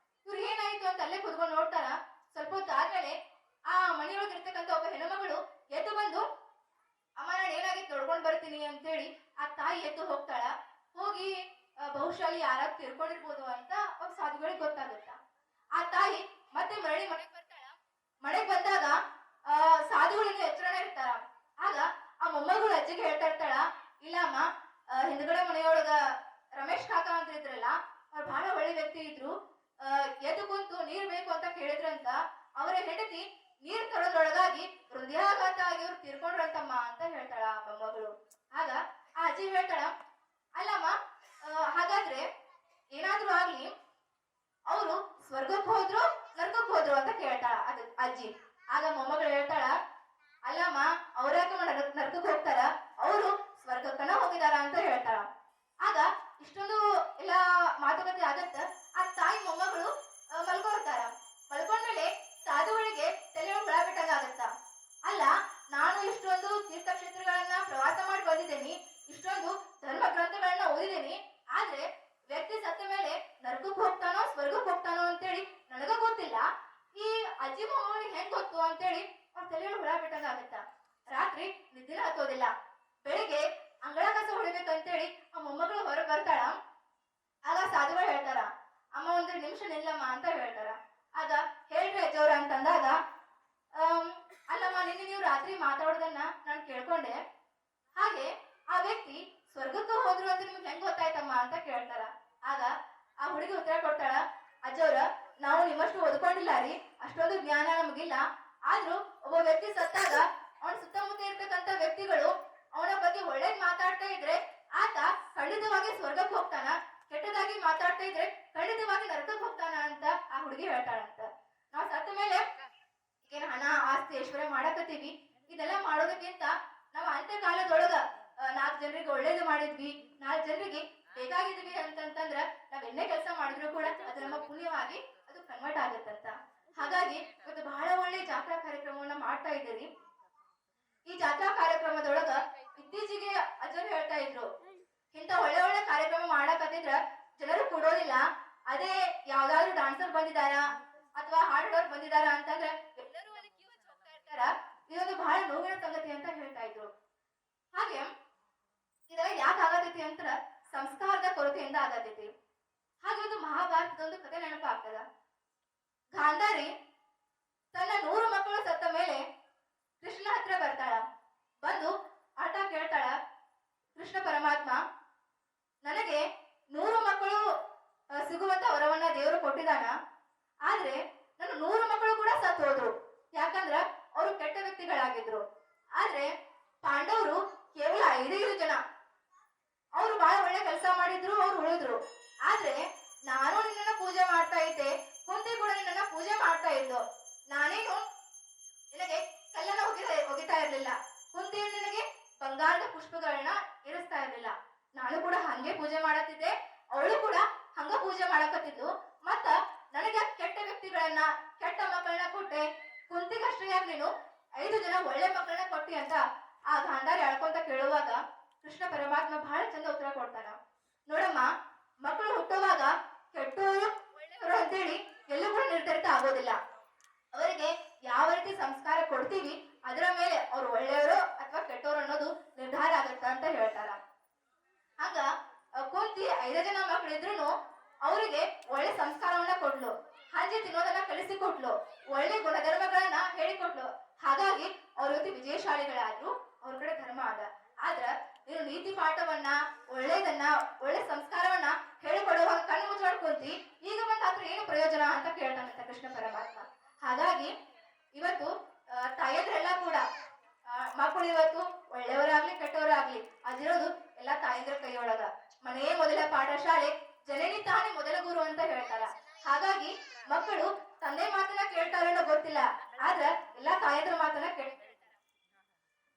ಇವ್ರು ಏನಾಯ್ತು ಅಂತ ಅಲ್ಲೇ ಕುತ್ಕೊಂಡು ನೋಡ್ತಾರ. ಸ್ವಲ್ಪ ಹೊತ್ತು ಆದ್ಮೇಲೆ ಆ ಮನೆಯೊಳಗೆ ಇರ್ತಕ್ಕಂಥ ಒಬ್ಬ ಹೆಣ್ಮಗಳು ಎದ್ದು ಬಂದು, ಅಮ್ಮ ನಾನು ಏನಾಗಿತ್ತು ನೋಡ್ಕೊಂಡ್ ಬರ್ತೀನಿ ಅಂತೇಳಿ ಆ ತಾಯಿ ಎದ್ದು ಹೋಗ್ತಾಳ. ಹೋಗಿ ಬಹುಶಃ ಯಾರಾದ್ರೂ ತಿರ್ಕೊಂಡಿರ್ಬೋದು ಅಂತ ಒಬ್ಬ ಸಾಧುಗಳಿಗೆ ಗೊತ್ತಾಗುತ್ತ. ಆ ತಾಯಿ ಮತ್ತೆ ಮರಳಿ ಮನೆಗೆ ಬರ್ತಾಳ. ಮನೆಗೆ ಬಂದಾಗ ಸಾಧುಗಳಿಂದ ಎಚ್ಚರನೇ ಇರ್ತಾರ. ಆಗ ಆ ಮೊಮ್ಮಗಳು ಅಜ್ಜಿಗೆ ಹೇಳ್ತಾ ಇರ್ತಾಳ, ಇಲ್ಲ ಅಮ್ಮ, ಹಿಂದ್ಗಡೆ ಮನೆಯೊಳಗ ರಮೇಶ್ ಕಾಕ ಅಂತ ಇದ್ರಲ್ಲ, ಅವ್ರು ಬಹಳ ಒಳ್ಳೆ ವ್ಯಕ್ತಿ ಇದ್ರು. ಎದ್ದು ಕುಂತು ನೀರ್ ಬೇಕು ಅಂತ ಕೇಳಿದ್ರಂತ. ಅವರ ಹೆಂಡತಿ ನೀರ್ ತರೋದ್ರೊಳಗಾಗಿ ಹೃದಯಾಘಾತ ಆಗಿ ಅವ್ರು ತೀರ್ಕೊಂಡ್ರಂತಮ್ಮ ಅಂತ ಹೇಳ್ತಾಳ ಆ ಮೊಮ್ಮಗಳು. ಆಗ ಆ ಅಜ್ಜಿ ಹೇಳ್ತಾಳ, ಅಲ್ಲಮ್ಮ, ಹಾಗಾದ್ರೆ ಏನಾದ್ರೂ ಆಗ್ಲಿ ಅವರು ಸ್ವರ್ಗಕ್ಕೆ ಹೋದ್ರು ನರ್ಕಕ್ಕೆ ಹೋದ್ರು ಅಂತ ಕೇಳ್ತಾಳ ಅದು ಅಜ್ಜಿ. ಆಗ ಮೊಮ್ಮಗಳು ಹೇಳ್ತಾಳ, ಅಲ್ಲಮ್ಮ, ಅವ್ರ್ಯಾಕ ನರ್ಕಕ್ಕೆ ಹೋಗ್ತಾರ, ಅವರು ಸ್ವರ್ಗಕ್ಕನ ಹೋಗಿದಾರ ಅಂತ ಹೇಳ್ತಾಳ. ಆಗ ಇಷ್ಟೊಂದು ಎಲ್ಲ ಮಾತುಕತೆ ಆಗತ್ತ. ಆ ತಾಯಿ ಮೊಮ್ಮಗಳು ಮಲ್ಕೊಳ್ತಾರ. ಮಲ್ಕೊಂಡ್ಮೇಲೆ ಸಾಧುಗಳಿಗೆ ತಲೆ ಹುಳ ಬಿಟ್ಟಾಗತ್ತ. ಅಲ್ಲ, ನಾನು ಇಷ್ಟೊಂದು ತೀರ್ಥಕ್ಷೇತ್ರಗಳನ್ನ ಪ್ರವಾಸ ಮಾಡಿ ಬಂದಿದ್ದೇನೆ, ಇಷ್ಟೊಂದು ಧರ್ಮ ಗ್ರಂಥಗಳನ್ನ ಓದಿದ್ದೀನಿ, ಆದ್ರೆ ವ್ಯಕ್ತಿ ಸತ್ತ ಮೇಲೆ ನರ್ಕಕ್ಕೆ ಹೋಗ್ತಾನೋ ಸ್ವರ್ಗಕ್ಕೆ ಹೋಗ್ತಾನೋ ಅಂತೇಳಿ ನನಗ ಗೊತ್ತಿಲ್ಲ. ಈ ಅಜ್ಜಿ ಮೊಮ್ಮಗಳಿಗೆ ಹೆಂಗ್ ಗೊತ್ತು ಅಂತೇಳಿ ಅವ್ರ ತಲೆಯೊಳಗೆ ಹುಳ ಬಿಟ್ಟಂಗಾಗತ್ತ. ರಾತ್ರಿ ನಿದ್ದಿನ ಹತ್ತೋದಿಲ್ಲ. ಬೆಳಿಗ್ಗೆ ಅಂಗಳ ಕಸ ಹೊಡಿಬೇಕಂತೇಳಿ ಆ ಮೊಮ್ಮಗಳು ಹೊರಗೆ ಬರ್ತಾಳ. ಆಗ ಸಾಧುಗಳು ಹೇಳ್ತಾರ, ಅಮ್ಮ ಒಂದು ನಿಮಿಷ ನಿಲ್ಲಮ್ಮ ಅಂತ ಹೇಳ್ತಾರ. ಆಗ ಹೇಳ್ರಿ ಅಜ್ಜವ್ರ ಅಂತಂದಾಗ, ಅಲ್ಲಮ್ಮ, ನಿನ್ನೆ ನೀವು ರಾತ್ರಿ ಮಾತಾಡೋದನ್ನ ನಾನು ಕೇಳ್ಕೊಂಡೆ. ಹಾಗೆ ಆ ವ್ಯಕ್ತಿ ಸ್ವರ್ಗಕ್ಕೂ ಹೋದ್ರು ಅಂತ ನಿಮ್ಗೆ ಹೆಂಗ್ ಗೊತ್ತಾಯ್ತಮ್ಮ ಅಂತ ಕೇಳ್ತಾರ. ಆಗ ಆ ಹುಡುಗಿ ಉತ್ತರ ಕೊಡ್ತಾಳ, ಅಜ್ಜವ್ರ, ನಾವು ನಿಮ್ಮಷ್ಟು ಓದ್ಕೊಂಡಿಲ್ಲ ರೀ, ಅಷ್ಟೊಂದು ಜ್ಞಾನ ನಮಗಿಲ್ಲ. ಆದ್ರೂ ಒಬ್ಬ ವ್ಯಕ್ತಿ ಸತ್ತಾಗ ಅವನ ಸುತ್ತಮುತ್ತ ಇರ್ತಕ್ಕಂಥ ವ್ಯಕ್ತಿಗಳು ಅವನ ಬಗ್ಗೆ ಒಳ್ಳೇದ್ ಮಾತಾಡ್ತಾ ಇದ್ರೆ ಆತ ಖಂಡಿತವಾಗಿ ಸ್ವರ್ಗಕ್ಕೆ ಹೋಗ್ತಾನ, ಕೆಟ್ಟದಾಗಿ ಮಾತಾಡ್ತಾ ಇದ್ರೆ ಖಂಡಿತವಾಗಿ ನರಕಕ್ಕೆ ಹೋಗ್ತಾನ ಅಂತ ಆ ಹುಡುಗಿ ಹೇಳ್ತಾಳಂತ. ನಾವು ಸತ್ತ ಮೇಲೆ ಏನ್ ಹಣ ಆಸ್ತಿ ಐಶ್ವರ್ಯ ಮಾಡಕತ್ತೀವಿ, ಇದೆಲ್ಲ ಮಾಡೋದಕ್ಕಿಂತ ನಾವು ಅಂತ್ಯಕಾಲದೊಳಗ 4 ಜನರಿಗೆ ಒಳ್ಳೇದು ಮಾಡಿದ್ವಿ, 4 ಜನರಿಗೆ ಬೇಕಾಗಿದ್ವಿ ಅಂತಂತಂದ್ರ ನಾವ್ ಎನ್ನೇ ಕೆಲಸ ಮಾಡಿದ್ರು ಕೂಡ ಅದು ನಮ್ಮ ಪುಣ್ಯವಾಗಿ ಅದು ಕನ್ವರ್ಟ್ ಆಗತ್ತಂತ. ಹಾಗಾಗಿ ಇವತ್ತು ಬಹಳ ಒಳ್ಳೆ ಜಾತ್ರಾ ಕಾರ್ಯಕ್ರಮವನ್ನ ಮಾಡ್ತಾ ಇದ್ದೀರಿ. ಈ ಜಾತ್ರಾ ಕಾರ್ಯಕ್ರಮದೊಳಗ ಇತ್ತೀಚೆಗೆ ಅಜ್ಜರು ಹೇಳ್ತಾ ಇದ್ರು, ಇಂತ ಒಳ್ಳೆ ಒಳ್ಳೆ ಕಾರ್ಯಕ್ರಮ ಮಾಡಕತ್ತಿದ್ರ ಜನರು ಕೊಡೋದಿಲ್ಲ, ಅದೇ ಯಾವ್ದಾದ್ರು ಡಾನ್ಸರ್ ಬಂದಿದಾರ ಅಥವಾ ಹಾಡೋರ್ ಬಂದಿದಾರ ಅಂತಂದ್ರೆ ಎಲ್ಲರೂ ಅಲ್ಲಿ ಕ್ಯೂ ಹಚ್ಚಿ ಹೋಗ್ತಾ ಇರ್ತಾರ. ಇದೊಂದು ಬಹಳ ನೋವಿನ ಸಂಗತಿ ಅಂತ ಹೇಳ್ತಾ ಇದ್ರು. ಹಾಗೆ ಇದೆಲ್ಲ ಯಾಕೆ ಆಗತೈತಿ ಅಂತ ಸಂಸ್ಕಾರದ ಕೊರತೆಯಿಂದ ಆಗತೈತಿ. ಹಾಗೆ ಒಂದು ಮಹಾಭಾರತದ ಒಂದು ಕಥೆ ನೆನಪಾಗ್ತದ. ಗಾಂಧಾರಿ ತನ್ನ 100 ಮಕ್ಕಳು ಸತ್ತ ಮೇಲೆ ಕೃಷ್ಣ ಹತ್ರ ಬರ್ತಾಳ. ಬಂದು ಆಟ ಕೇಳ್ತಾಳ, ಕೃಷ್ಣ ಪರಮಾತ್ಮ, ನನಗೆ 100 ಮಕ್ಕಳು ಸಿಗುವಂತ ವರವನ್ನ ದೇವರು ಕೊಟ್ಟಿದಾನ. ಆದ್ರೆ ನನ್ನ 100 ಮಕ್ಕಳು ಕೂಡ ಸತ್ತು ಹೋದ್ರು, ಯಾಕಂದ್ರ ಅವರು ಕೆಟ್ಟ ವ್ಯಕ್ತಿಗಳಾಗಿದ್ರು. ಆದ್ರೆ ಪಾಂಡವರು ಕೇವಲ 5 ಜನ, ಅವರು ಬಹಳ ಒಳ್ಳೆ ಕೆಲಸ ಮಾಡಿದ್ರು, ಅವ್ರು ಉಳಿದ್ರು. ಆದ್ರೆ ನಾನು ನಿನ್ನನ್ನ ಪೂಜೆ ಮಾಡ್ತಾ ಇದ್ದೆ, ಕುಂತಿ ಕೂಡ ನಿನ್ನನ್ನ ಪೂಜೆ ಮಾಡ್ತಾ ಇದ್ದು. ನಾನೇನು ನಿನಗೆ ಕಲ್ಲನ್ನ ಒಗಿತಾ ಇರ್ಲಿಲ್ಲ, ಕುಂತಿ ನಿನಗೆ ಬಂಗಾರದ ಪುಷ್ಪಗಳನ್ನ ಇರಿಸ್ತಾ ಇರ್ಲಿಲ್ಲ. ನಾನು ಕೂಡ ಹಂಗೆ ಪೂಜೆ ಮಾಡತ್ತಿದ್ದೆ, ಅವಳು ಕೂಡ ಹಂಗ ಪೂಜೆ ಮಾಡಕತ್ತಿದ್ಲು. ಮತ್ತ ನನಗೆ ಕೆಟ್ಟ ವ್ಯಕ್ತಿಗಳನ್ನ, ಕೆಟ್ಟ ಮಕ್ಕಳನ್ನ ಕೊಟ್ಟೆ, ಕುಂತಿಗಷ್ಟೇ ಯಾಕೆ ನೀನು 5 ಜನ ಒಳ್ಳೆ ಮಕ್ಕಳನ್ನ ಕೊಟ್ಟಿ ಅಂತ ಆ ಗಾಂಧಾರಿ ಅಳ್ಕೊಂತ ಕೇಳುವಾಗ ಕೃಷ್ಣ ಪರಮಾತ್ಮ ಬಹಳ ಮಕ್ಕಳಿದ್ರು ಅವರಿಗೆ ಒಳ್ಳೆ ಸಂಸ್ಕಾರವನ್ನ ಕೊಡ್ಲು, ಹಂಚಿ ತಿನ್ನೋದನ್ನ ಕಲಿಸಿಕೊಟ್ಲು, ಒಳ್ಳೆ ಗುಣಧರ್ಮಗಳನ್ನ ಹೇಳಿಕೊಟ್ಲು. ಹಾಗಾಗಿ ಅವ್ರ ಇವತ್ತು ವಿಜಯಶಾಲಿಗಳಾದ್ರು, ಅವ್ರ ಕಡೆ ಧರ್ಮ ಆದ. ಆದ್ರ ನೀನು ನೀತಿ ಪಾಠವನ್ನ, ಒಳ್ಳೇದನ್ನ, ಒಳ್ಳೆ ಸಂಸ್ಕಾರವನ್ನ ಹೇಳಿಕೊಡುವಾಗ ಕಣ್ಣು ಮುಚ್ಚಾಡ್ ಕುಂತಿ ಈಗ ಬಂದ ಹತ್ರ ಏನು ಪ್ರಯೋಜನ ಅಂತ ಕೇಳ್ತಾನಂತ ಕೃಷ್ಣ ಪರಮಾತ್ಮ. ಹಾಗಾಗಿ ಇವತ್ತು ತಾಯಂದ್ರೆಲ್ಲ ಕೂಡ ಮಕ್ಕಳು ಇವತ್ತು ಒಳ್ಳೆಯವರಾಗ್ಲಿ ಕೆಟ್ಟವರಾಗ್ಲಿ ಅದಿರೋದು ಎಲ್ಲಾ ತಾಯಂದ್ರ ಕೈಯೊಳಗ. ಮನೆಯೇ ಮೊದಲ ಪಾಠಶಾಲೆ, ಜನನಿ ತಾನೇ ಮೊದಲ ಗುರು ಅಂತ ಹೇಳ್ತಾರ. ಹಾಗಾಗಿ ಮಕ್ಕಳು ತಂದೆ ಮಾತನ್ನ ಕೇಳ್ತಾರೇನೋ ಗೊತ್ತಿಲ್ಲ, ಆದ್ರ ಎಲ್ಲಾ ತಾಯಂದ್ರ ಮಾತನ್ನ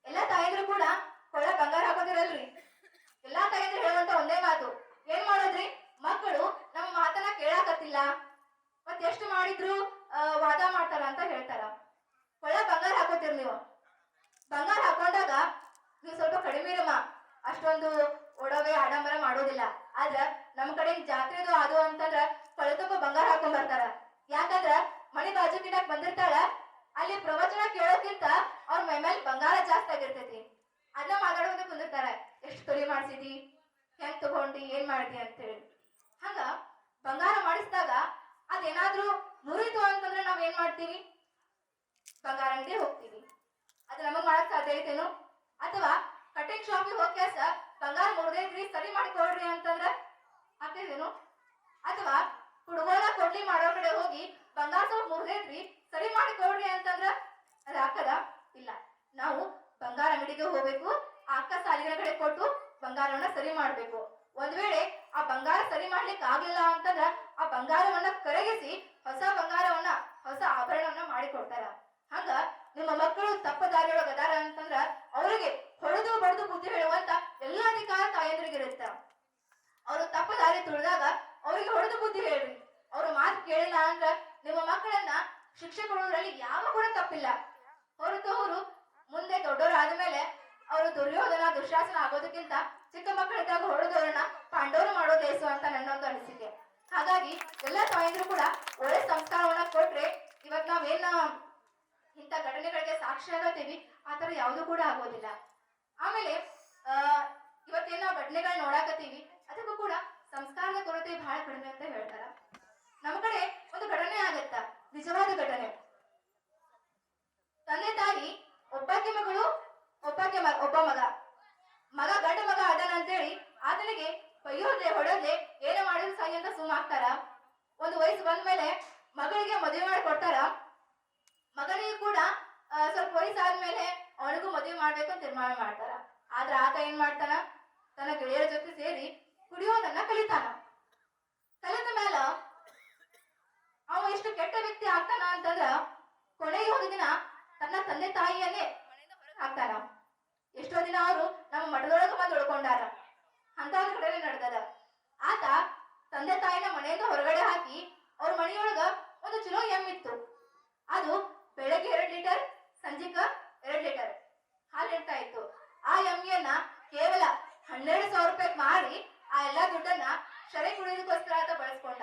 ಎಲ್ಲಾ ತಾಯಂದ್ರು ಕೂಡ ಕೊಳ್ಳ ಬಂಗಾರ ಹಾಕೋದಿರಲ್ರಿ. ಎಲ್ಲಾ ತಾಯಂದ್ರು ಹೇಳುವಂತ ಒಂದೇ ಮಾತು, ಏನ್ ಮಾಡೋದ್ರಿ, ಮಕ್ಕಳು ನಮ್ಮ ಮಾತನ್ನ ಕೇಳಾಕತ್ತಿಲ್ಲ, ಮತ್ ಎಷ್ಟು ಮಾಡಿದ್ರು ವಾದ ಮಾಡ್ತಾರ ಅಂತ ಹೇಳ್ತಾರ. ಕೊಳ್ಳ ಬಂಗಾರ ಹಾಕೋತಿರ್ ನೀವು, ಬಂಗಾರ ಹಾಕೊಂಡಾಗ ನೀವು ಸ್ವಲ್ಪ ಕಡಿಮೆ ಇರಮ್ಮ, ಅಷ್ಟೊಂದು ಒಡವೆ ಆಡಂಬರ ಮಾಡೋದಿಲ್ಲ. ಆದ್ರ ನಮ್ ಕಡೆ ಜಾತ್ರೆದು ಅದು ಅಂತಂದ್ರ ಕೊಳ್ಳತಕ್ಕ ಬಂಗಾರ ಹಾಕೊಂಡ್ ಬರ್ತಾರ. ಯಾಕಂದ್ರ ಮನೆ ಬಾಜು ಗಿಡಕ್ ಬಂದಿರ್ತಾಳ, ಅಲ್ಲಿ ಪ್ರವಚನ ಕೇಳೋಕ್ಕಿಂತ ಅವ್ರ ಮೈ ಮೇಲೆ ಬಂಗಾರ ಜಾಸ್ತಿ ಆಗಿರ್ತೈತಿ. ಅದನ್ನ ಮಾತಾಡೋದೇ ಕುಂದಿರ್ತಾರ, ಎಷ್ಟು ತೊಲಿ ಮಾಡ್ಸಿದಿ, ಹೆಂಗ್ ತಗೊಂಡಿ, ಏನ್ ಮಾಡ್ದಿ ಅಂತ ಹೇಳಿ. ಹಂಗ ಬಂಗಾರ ಮಾಡಿಸಿದಾಗ ಅದೇನಾದ್ರೂ ಮುರಿತು ಅಂತಂದ್ರೆ ನಾವ್ ಏನ್ ಮಾಡ್ತೀವಿ, ಬಂಗಾರ ಅಂಗಡಿ ಹೋಗ್ತೀವಿ. ಅದು ನಮಗ್ ಮಾಡಕ್ ಸಾಧ್ಯ ಐತೇನು? ಅಥವಾ ಕಟಿಂಗ್ ಶಾಪಿಗೆ ಹೋಗ್ಯಾಸ ಬಂಗಾರ ಮುರಿದೈತ್ರಿ ಸರಿ ಮಾಡಿ ಕೊಡ್ರಿ ಅಂತಂದ್ರ ಆಗ್ತೈತೇನು? ಅಥವಾ ಹುಡುಗೋನ ಕೊಡ್ಲಿ ಮಾಡೋ ಕಡೆ ಹೋಗಿ ಬಂಗಾರ ಸ್ವಲ್ಪ ಮುರಿದೈತ್ರಿ ಸರಿ ಮಾಡಿ ಕೊಡ್ರಿ ಅಂತಂದ್ರ ಅದ್ ಹಾಕದ ಇಲ್ಲ. ನಾವು ಬಂಗಾರ ಅಂಗಡಿಗೆ ಹೋಗ್ಬೇಕು, ಆ ಅಕ್ಕ ಸಾಲಿನ ಕಡೆ ಕೊಟ್ಟು ಬಂಗಾರವನ್ನ ಸರಿ ಮಾಡ್ಬೇಕು. ಒಂದ್ ವೇಳೆ ಆ ಬಂಗಾರ ಸರಿ ಮಾಡ್ಲಿಕ್ಕೆ ಆಗ್ಲಿಲ್ಲ ಅಂತಂದ್ರ ಆ ಬಂಗಾರವನ್ನ ಕರಗಿಸಿ ಹೊಸ ಬಂಗಾರವನ್ನ, ಹೊಸ ಆಭರಣವನ್ನ ಮಾಡಿ ಕೊಡ್ತಾರ. ಹಂಗ ನಿಮ್ಮ ಮಕ್ಕಳು ತಪ್ಪ ದಾರಿಯೊಳಗ ಅದಾರ ಅಂತಂದ್ರ ಅವರಿಗೆ ಹೊಡೆದು ಬಡ್ದು ಬುದ್ಧಿ ಹೇಳುವಂತ ಎಲ್ಲಾ ಅಧಿಕಾರ ತಾಯಂದ್ರಿಗಿರುತ್ತ. ಅವರು ತಪ್ಪ ದಾರಿ ತುಳಿದಾಗ ಅವ್ರಿಗೆ ಹೊಡೆದು ಬುದ್ಧಿ ಹೇಳ್ರಿ. ಅವ್ರ ಮಾತು ಕೇಳಿಲ್ಲ ಅಂದ್ರ ನಿಮ್ಮ ಮಕ್ಕಳನ್ನ ಶಿಕ್ಷೆ ಕೊಡೋದ್ರಲ್ಲಿ ಯಾವ ಕೂಡ ತಪ್ಪಿಲ್ಲ. ಹೊರತು ಅವರು ಮುಂದೆ ದೊಡ್ಡವರು ಆದ್ಮೇಲೆ ಅವರು ದುರ್ಯೋಧನ ದುಶಾಸನ ಆಗೋದಕ್ಕಿಂತ ಚಿಕ್ಕ ಮಕ್ಕಳಿದ್ದಾಗ ಹೊಡೆದವ್ರನ್ನ ಪಾಂಡವರು ಮಾಡೋದು ಲೇಸು ಅಂತ ನನ್ನೊಂದು ಅನಿಸಿಕೆ. ಹಾಗಾಗಿ ಎಲ್ಲಾ ತಾಯಂದ್ರು ಕೂಡ ಒಳ್ಳೆ ಸಂಸ್ಕಾರವನ್ನ ಕೊಟ್ರೆ ಇವತ್ ನಾವೇನ ಇಂಥ ಘಟನೆಗಳಿಗೆ ಸಾಕ್ಷಿ ಆಗತ್ತೀವಿ, ಆತರ ಯಾವುದು ಕೂಡ ಆಗೋದಿಲ್ಲ. ಆಮೇಲೆ ಇವತ್ತೇನ್ ನಾವು ಘಟನೆಗಳನ್ನ ನೋಡಾಕತ್ತೀವಿ, ಅದಕ್ಕೂ ಕೂಡ ಸಂಸ್ಕಾರದ ಕೊರತೆ ಬಹಳ ಕಡಿಮೆ ಅಂತ ಹೇಳ್ತಾರ. ನಮ್ಮ ಕಡೆ ಒಂದು ಘಟನೆ ಆಗತ್ತ, ನಿಜವಾದ ಘಟನೆ. ತಂದೆ ತಾಯಿ ಒಬ್ಬಾಕೆ ಮಗಳು, ಒಬ್ಬ ಮಗ ಗಂಡ ಮಗ ಅದಾನ ಅಂತೇಳಿ ಆತನಿಗೆ ಬೈಯೋದೆ ಹೊಡೆದೆ ಏನೋ ಮಾಡಿದ್ರು ಸರಿ ಅಂತ ಸುಮ್ಮಾಗ್ತಾರ. ಒಂದು ವಯಸ್ಸು ಬಂದ್ಮೇಲೆ ಮಗಳಿಗೆ ಮದುವೆ ಮಾಡಿ ಕೊಡ್ತಾರ. ಮಗನಿಗೆ ಕೂಡ ಸ್ವಲ್ಪ ವಯಸ್ಸಾದ್ಮೇಲೆ ಅವನಿಗೂ ಮದುವೆ ಮಾಡ್ಬೇಕು ಅಂತ ತೀರ್ಮಾನ ಮಾಡ್ತಾರ. ಆದ್ರ ಆತ ಏನ್ ಮಾಡ್ತಾನ, ತನ್ನ ಗೆಳೆಯರ ಜೊತೆ ಸೇರಿ ಕುಡಿಯೋದನ್ನ ಕಲಿತಾನ. ಕಲಿತ ಮೇಲೆ ಅವ ಎಷ್ಟು ಕೆಟ್ಟ ವ್ಯಕ್ತಿ ಆಗ್ತಾನ ಅಂತಂದ್ರ ಕೊನೆಗೆ ಒಂದು ದಿನ ತನ್ನ ತಂದೆ ತಾಯಿಯನ್ನೇ ಮನೆಯಿಂದ ಹೊರಗೆ ಹಾಕ್ತಾನ. ಎಷ್ಟೋ ದಿನ ಅವರು ನಮ್ಮ ಮಠದೊಳಗ ಬಂದು ಉಳ್ಕೊಂಡಾರ. ಅಂತ ಒಂದು ಕಡೆ ನಡೆದದ. ಆತ ತಂದೆ ತಾಯಿನ ಮನೆಯಿಂದ ಹೊರಗಡೆ ಹಾಕಿ ಅವ್ರ ಮನೆಯೊಳಗ ಒಂದು ಚಲೋ ಎಮ್ಮಿತ್ತು. ಅದು ಬೆಳಗ್ಗೆ 2 ಲೀಟರ್, ಸಂಜಿಕ 2 ಲೀಟರ್ ಹಾಲು ಇಡ್ತಾ ಇತ್ತು. ಆ ಎಮ್ಮಿಯನ್ನ ಕೇವಲ 12,000 ರೂಪಾಯಿ ಮಾರಿ ಆ ಎಲ್ಲಾ ದುಡ್ಡನ್ನ ಶರೆ ಕುಡಿಯೋದಕ್ಕೋಸ್ಕರ ಆತ ಬಳಸ್ಕೊಂಡ.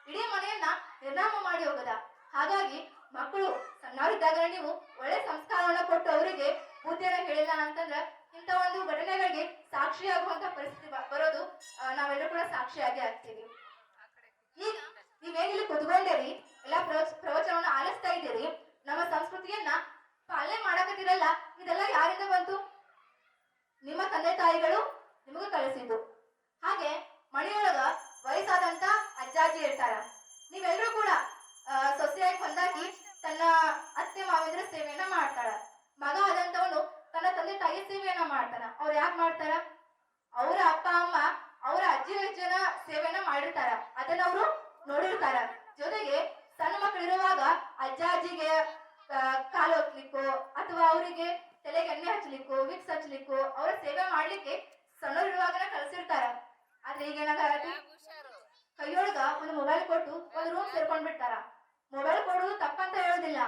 ಇಡೀ ಮನೆಯನ್ನ ನಿರ್ನಾಮ ಮಾಡಿ ಹೋಗದ. ಹಾಗಾಗಿ ಮಕ್ಕಳು ಸಣ್ಣವರಿದ್ದಾಗ ನೀವು ಒಳ್ಳೆ ಸಂಸ್ಕಾರವನ್ನ ಕೊಟ್ಟು ಅವರಿಗೆ ಬುದ್ಧಿಯನ್ನ ಹೇಳಿಲ್ಲ ಅಂತಂದ್ರ ಇಂಥ ಒಂದು ಘಟನೆಗಳಿಗೆ ಸಾಕ್ಷಿಯಾಗುವಂತ ಪರಿಸ್ಥಿತಿ ಬರೋದು ನಾವೆಲ್ಲರೂ ಕೂಡ ಸಾಕ್ಷಿಯಾಗಿ ಆಗ್ತೀವಿ. ಈಗ ನೀವೇನಿಲ್ಲಿ ಕುತ್ಕೊಂಡಿರಿ, ಎಲ್ಲಾ ಪ್ರವಚನವನ್ನ ಆಲಿಸ್ತಾ ಇದ್ದೀರಿ, ನಮ್ಮ ಸಂಸ್ಕೃತಿಯನ್ನ ಪಾಲನೆ ಮಾಡಕತ್ತಿರಲ್ಲ, ಇದೆಲ್ಲ ಯಾರಿಂದ ಬಂತು? ನಿಮ್ಮ ತಂದೆ ತಾಯಿಗಳು ನಿಮಗೆ ಕಲಿಸಿದ್ದು. ಹಾಗೆ ಮನೆಯೊಳಗ ವಯಸ್ಸಾದಂತ ಅಜ್ಜಾಜಿ ಇರ್ತಾರ. ನೀವೆಲ್ಲರೂ ಕೂಡ ಸೊಸೆಯಾಗಿ ಹೊಂದಾಗಿ ತನ್ನ ಅತ್ತೆ ಮಾವೇಂದ್ರ ಸೇವೆಯನ್ನ ಮಾಡ್ತಾಳ. ಮಗ ಆದಂತವನು ತನ್ನ ತಂದೆ ತಾಯಿ ಸೇವೆಯನ್ನ ಮಾಡ್ತಾನ. ಅವ್ರು ಯಾಕೆ ಮಾಡ್ತಾರ? ಅವರ ಅಪ್ಪ ಅಮ್ಮ ಅವರ ಅಜ್ಜಿ ಅಜ್ಜನ ಸೇವೆಯನ್ನ ಮಾಡಿರ್ತಾರ, ಅದನ್ನ ಅವರು ನೋಡಿರ್ತಾರ. ಜೊತೆಗೆ ಸಣ್ಣ ಮಕ್ಕಳು ಇರುವಾಗ ಅಜ್ಜ ಅಜ್ಜಿಗೆ ಕಾಲು ಹೊತ್ಲಿಕ್ಕೋ ಅಥವಾ ಅವರಿಗೆ ತಲೆಗೆ ಎಣ್ಣೆ ಹಚ್ಲಿಕ್ಕೋ, ವಿಕ್ಸ್ ಹಚ್ಲಿಕ್ಕೋ, ಅವರ ಸೇವೆ ಮಾಡ್ಲಿಕ್ಕೆ ಸಣ್ಣವ್ರು ಇರುವಾಗನ ಕಳ್ಸಿರ್ತಾರ. ಆದ್ರೆ ಈಗ ಏನಾಗತ್ತೆ, ಕೈಯೊಳಗ ಒಂದು ಮೊಬೈಲ್ ಕೊಟ್ಟು ಒಂದು ರೂಮ್ ಸೇರ್ಕೊಂಡ್ ಬಿಡ್ತಾರ. ಮೊಬೈಲ್ ಕೊಡೋದು ತಪ್ಪಂತ ಹೇಳೋದಿಲ್ಲ,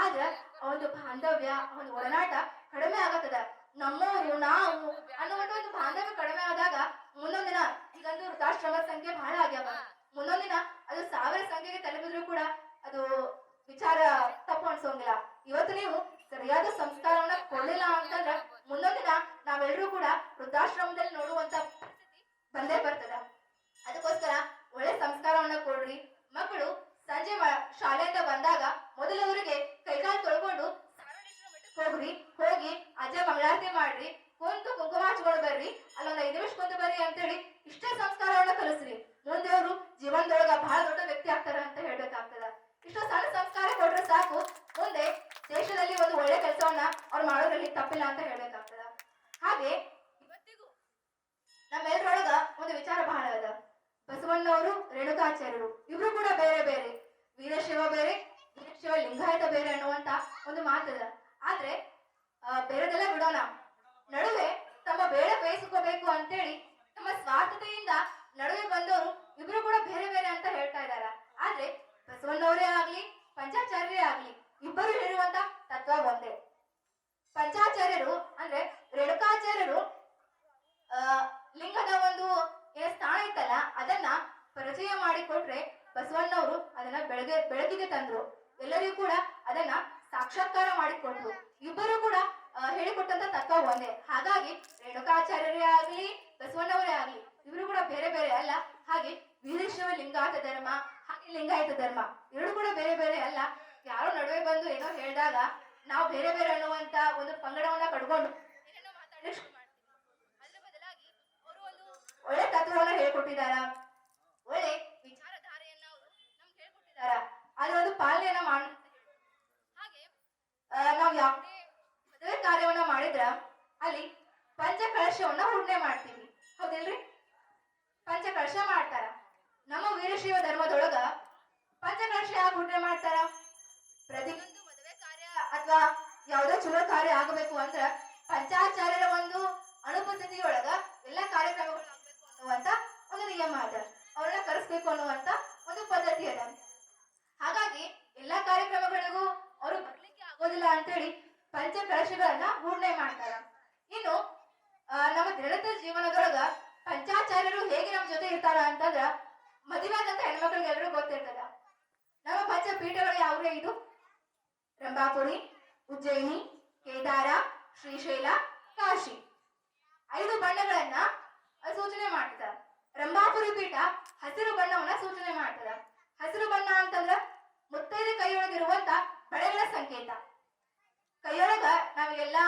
ಆದ್ರ ಒಂದು ಬಾಂಧವ್ಯ, ಒಂದು ಒಡನಾಟ ಕಡಿಮೆ ಆಗತ್ತದ. ನಮ್ಮವರು ನಾವು ಅನ್ನುವಂತ ಒಂದು ಬಾಂಧವ್ಯ ಕಡಿಮೆ ಆದಾಗ ಮುಂದೊಂದ್ ದಿನ, ಈಗಂತೂ ವೃದ್ಧಾಶ್ರಮ ಸಂಖ್ಯೆ ಬಹಳ ಆಗ್ಯಾವ, ಮುಂದೊಂದ್ ದಿನ ಅದು 1000 ಸಂಖ್ಯೆಗೆ ತಲುಪಿದ್ರು ಕೂಡ ಅದು ವಿಚಾರ ತಪ್ಪು ಅನ್ಸೋಂಗಿಲ್ಲ. ಇವತ್ತು ನೀವು ಸರಿಯಾದ ಸಂಸ್ಕಾರವನ್ನ ಕೊಡ್ಲಿಲ್ಲ ಅಂತಂದ್ರ ಮುಂದೊಂದ್ ದಿನ ನಾವೆಲ್ಲರೂ ಕೂಡ ವೃದ್ಧಾಶ್ರಮದಲ್ಲಿ ನೋಡುವಂತ ಪರಿಸ್ಥಿತಿ ಬಂದೇ ಬರ್ತದ. ಅದಕ್ಕೋಸ್ಕರ ಅಲ್ಲೊಂದ್ 5 ನಿಮಿಷ ಕುಂತು ಬರ್ರಿ ಅಂತೇಳಿ ಇಷ್ಟೇ ಸಂಸ್ಕಾರವನ್ನ ಕಲಿಸ್ರಿ. ಮುಂದೆ ಅವರು ಜೀವನದೊಳಗ ಬಹಳ ದೊಡ್ಡ ವ್ಯಕ್ತಿ ಆಗ್ತಾರ ಅಂತ ಹೇಳ್ಬೇಕಾಗ್ತದ. ಇಷ್ಟು ಸಣ್ಣ ಸಂಸ್ಕಾರ ಕೊಟ್ರೆ ಸಾಕು, ಮುಂದೆ ದೇಶದಲ್ಲಿ ಒಂದು ಒಳ್ಳೆ ಕೆಲಸವನ್ನ ಅವ್ರು ಮಾಡೋದ್ರಲ್ಲಿ ತಪ್ಪಿಲ್ಲ ಅಂತ ಹೇಳ್ಬೇಕಾಗ್ತದ. ಹಾಗೆ ಇವತ್ತಿಗೂ ನಮ್ಮೆಲ್ಲರೊಳಗ ಒಂದು ವಿಚಾರ ಬಹಳ ಅದ. ಬಸವಣ್ಣವರು, ರೇಣುಕಾಚಾರ್ಯರು ಇಬ್ರು ಕೂಡ ಬೇರೆ ಬೇರೆ, ವೀರಶೈವ ಬೇರೆ, ವೀರಶೈವ ಲಿಂಗಾಯತ ಬೇರೆ ಅನ್ನುವಂತ ಒಂದು ಮಾತದ. ಆದ್ರೆ ಬೇರೆದೆಲ್ಲ ಬಿಡೋಣ, ನಡುವೆ ತಮ್ಮ ಬೇಡ ಬೇಯಿಸ್ಕೋಬೇಕು ಅಂತೇಳಿ ತಮ್ಮ ಸ್ವಾರ್ಥತೆಯಿಂದ ನಡುವೆ ಬಂದವರು ಇಬ್ರು ಕೂಡ ಬೇರೆ ಬೇರೆ ಅಂತ ಹೇಳ್ತಾ ಇದಾರ. ಆದ್ರೆ ಬಸವಣ್ಣವರೇ ಆಗ್ಲಿ ಪಂಚಾಚಾರ್ಯರೇ ಆಗ್ಲಿ ಇಬ್ಬರು ಹೇಳುವಂತ ತತ್ವ ಒಂದೇ. ಪಂಚಾಚಾರ್ಯರು ಅಂದ್ರೆ ರೇಣುಕಾಚಾರ್ಯರು ಲಿಂಗದ ಒಂದು ಸ್ಥಾನ ಇತ್ತಲ್ಲ ಅದನ್ನ ಪರಿಚಯ ಮಾಡಿಕೊಟ್ರೆ ಬಸವಣ್ಣವರು ಅದನ್ನ ಬೆಳಕಿಗೆ ತಂದ್ರು. ಎಲ್ಲರಿಗೂ ಕೂಡ ಅದನ್ನ ಸಾಕ್ಷಾತ್ಕಾರ ಮಾಡಿಕೊಟ್ರು. ಇಬ್ಬರು ಕೂಡ ಹೇಳಿಕೊಟ್ಟಂತ ತತ್ವ ಒಂದೇ. ಹಾಗಾಗಿ ರೇಣುಕಾಚಾರ್ಯರೇ ಆಗ್ಲಿ ಬಸವಣ್ಣವರೇ ಆಗ್ಲಿ ಇಬ್ರು ಕೂಡ ಬೇರೆ ಬೇರೆ ಅಲ್ಲ. ಹಾಗೆ ವೀರಶೈವ ಲಿಂಗಾಯತ ಧರ್ಮ ಹಾಗೆ ಲಿಂಗಾಯತ ಧರ್ಮ ಎರಡು ಕೂಡ ಬೇರೆ ಬೇರೆ ಅಲ್ಲ. ಯಾರೋ ನಡುವೆ ಬಂದು ಏನೋ ಹೇಳಿದಾಗ ನಾವು ಬೇರೆ ಬೇರೆ ಅನ್ನುವಂತ ಒಂದು ಪಂಗಡವನ್ನ ಕಟ್ಕೊಂಡು ಏನೇನೋ ಮಾತಾಡಲಿಕ್ಕೆ ಶುರು ಮಾಡ್ತೀವಿ. ಅದ್ರ ಬದಲಾಗಿ ಅವರು ಒಂದು ಒಳ್ಳೆ ತತ್ವವನ್ನ ಹೇಳ್ಕೊಟ್ಟಿದಾರ, ಒಳ್ಳೆ ವಿಚಾರಧಾರೆಯನ್ನ ಅವರು ನಮ್ಗೆ ಹೇಳ್ಕೊಟ್ಟಿದಾರ. ಅದ್ರ ಒಂದು ಪಾಲನೆಯನ್ನ ಮಾಡ. ಹಾಗೆ ನಾವ್ ಯಾವುದೇ ಮದುವೆ ಕಾರ್ಯವನ್ನ ಮಾಡಿದ್ರ ಅಲ್ಲಿ ಪಂಚಕಳಶವನ್ನ ಹುಣ್ಣೆ ಮಾಡ್ತೀವಿ, ಹೌದಿಲ್ರಿ? ಪಂಚಕಳಶ ಮಾಡ್ತಾರ. ನಮ್ಮ ವೀರಶೈವ ಧರ್ಮದೊಳಗ ಪಂಚಕಳಶ ಯಾಕೆ ಹುಣ್ಣೆ ಮಾಡ್ತಾರ? ಪ್ರತಿಯೊಂದು ಮದುವೆ ಕಾರ್ಯ ಅಥವಾ ಯಾವುದೇ ಚಲೋ ಕಾರ್ಯ ಆಗಬೇಕು ಅಂದ್ರ ಪಂಚಾಚಾರ್ಯರ ಒಂದು ಅನುಪಸ್ಥಿತಿಯೊಳಗ ಎಲ್ಲಾ ಕಾರ್ಯಕ್ರಮಗಳು ಆಗ್ಬೇಕು ಅನ್ನುವಂತ ಒಂದು ನಿಯಮ ಅದ. ಅವ್ರನ್ನ ಕರೆಸ್ಬೇಕು ಅನ್ನುವಂತ ಒಂದು ಪದ್ಧತಿ ಅದ. ಹಾಗಾಗಿ ಎಲ್ಲಾ ಕಾರ್ಯಕ್ರಮಗಳಿಗೂ ಅವರು ಬರ್ಲಿಕ್ಕೆ ಆಗೋದಿಲ್ಲ ಅಂತೇಳಿ ಪಂಚ ಕಳಶಗಳನ್ನ ಹೂರ್ಣೆ ಮಾಡ್ತಾರ. ಇನ್ನು ನಮ್ಮ ದಿನನಿತ್ಯ ಜೀವನದೊಳಗ ಪಂಚಾಚಾರ್ಯರು ಹೇಗೆ ನಮ್ಮ ಜೊತೆ ಇರ್ತಾರ ಅಂತಂದ್ರ ಮದುವೆ ಆದಂತ ಹೆಣ್ಮಕ್ಳಿಗೆ ಎಲ್ಲರೂ ಗೊತ್ತಿರ್ತದ. ನಮ್ಮ ಪಂಚ ಪೀಠಗಳು ಯಾವ್ರೇ ಇದು? ರಂಭಾಪುರಿ, ಉಜ್ಜಯಿನಿ, ಕೇದಾರ, ಶ್ರೀಶೈಲ, ಕಾಶಿ 5 ಬಣ್ಣಗಳನ್ನ ಸೂಚನೆ ಮಾಡ್ತದ. ರಂಭಾಪುರಿ ಪೀಠ ಹಸಿರು ಬಣ್ಣವನ್ನ ಸೂಚನೆ ಮಾಡ್ತದ. ಹಸಿರು ಬಣ್ಣ ಅಂತಂದ್ರ ಮುತ್ತೈದೆ ಕೈಯೊಳಗಿರುವಂತ ಬಳೆಗಳ ಸಂಕೇತ. ಕೈಯೊಳಗ ನಾವೆಲ್ಲಾ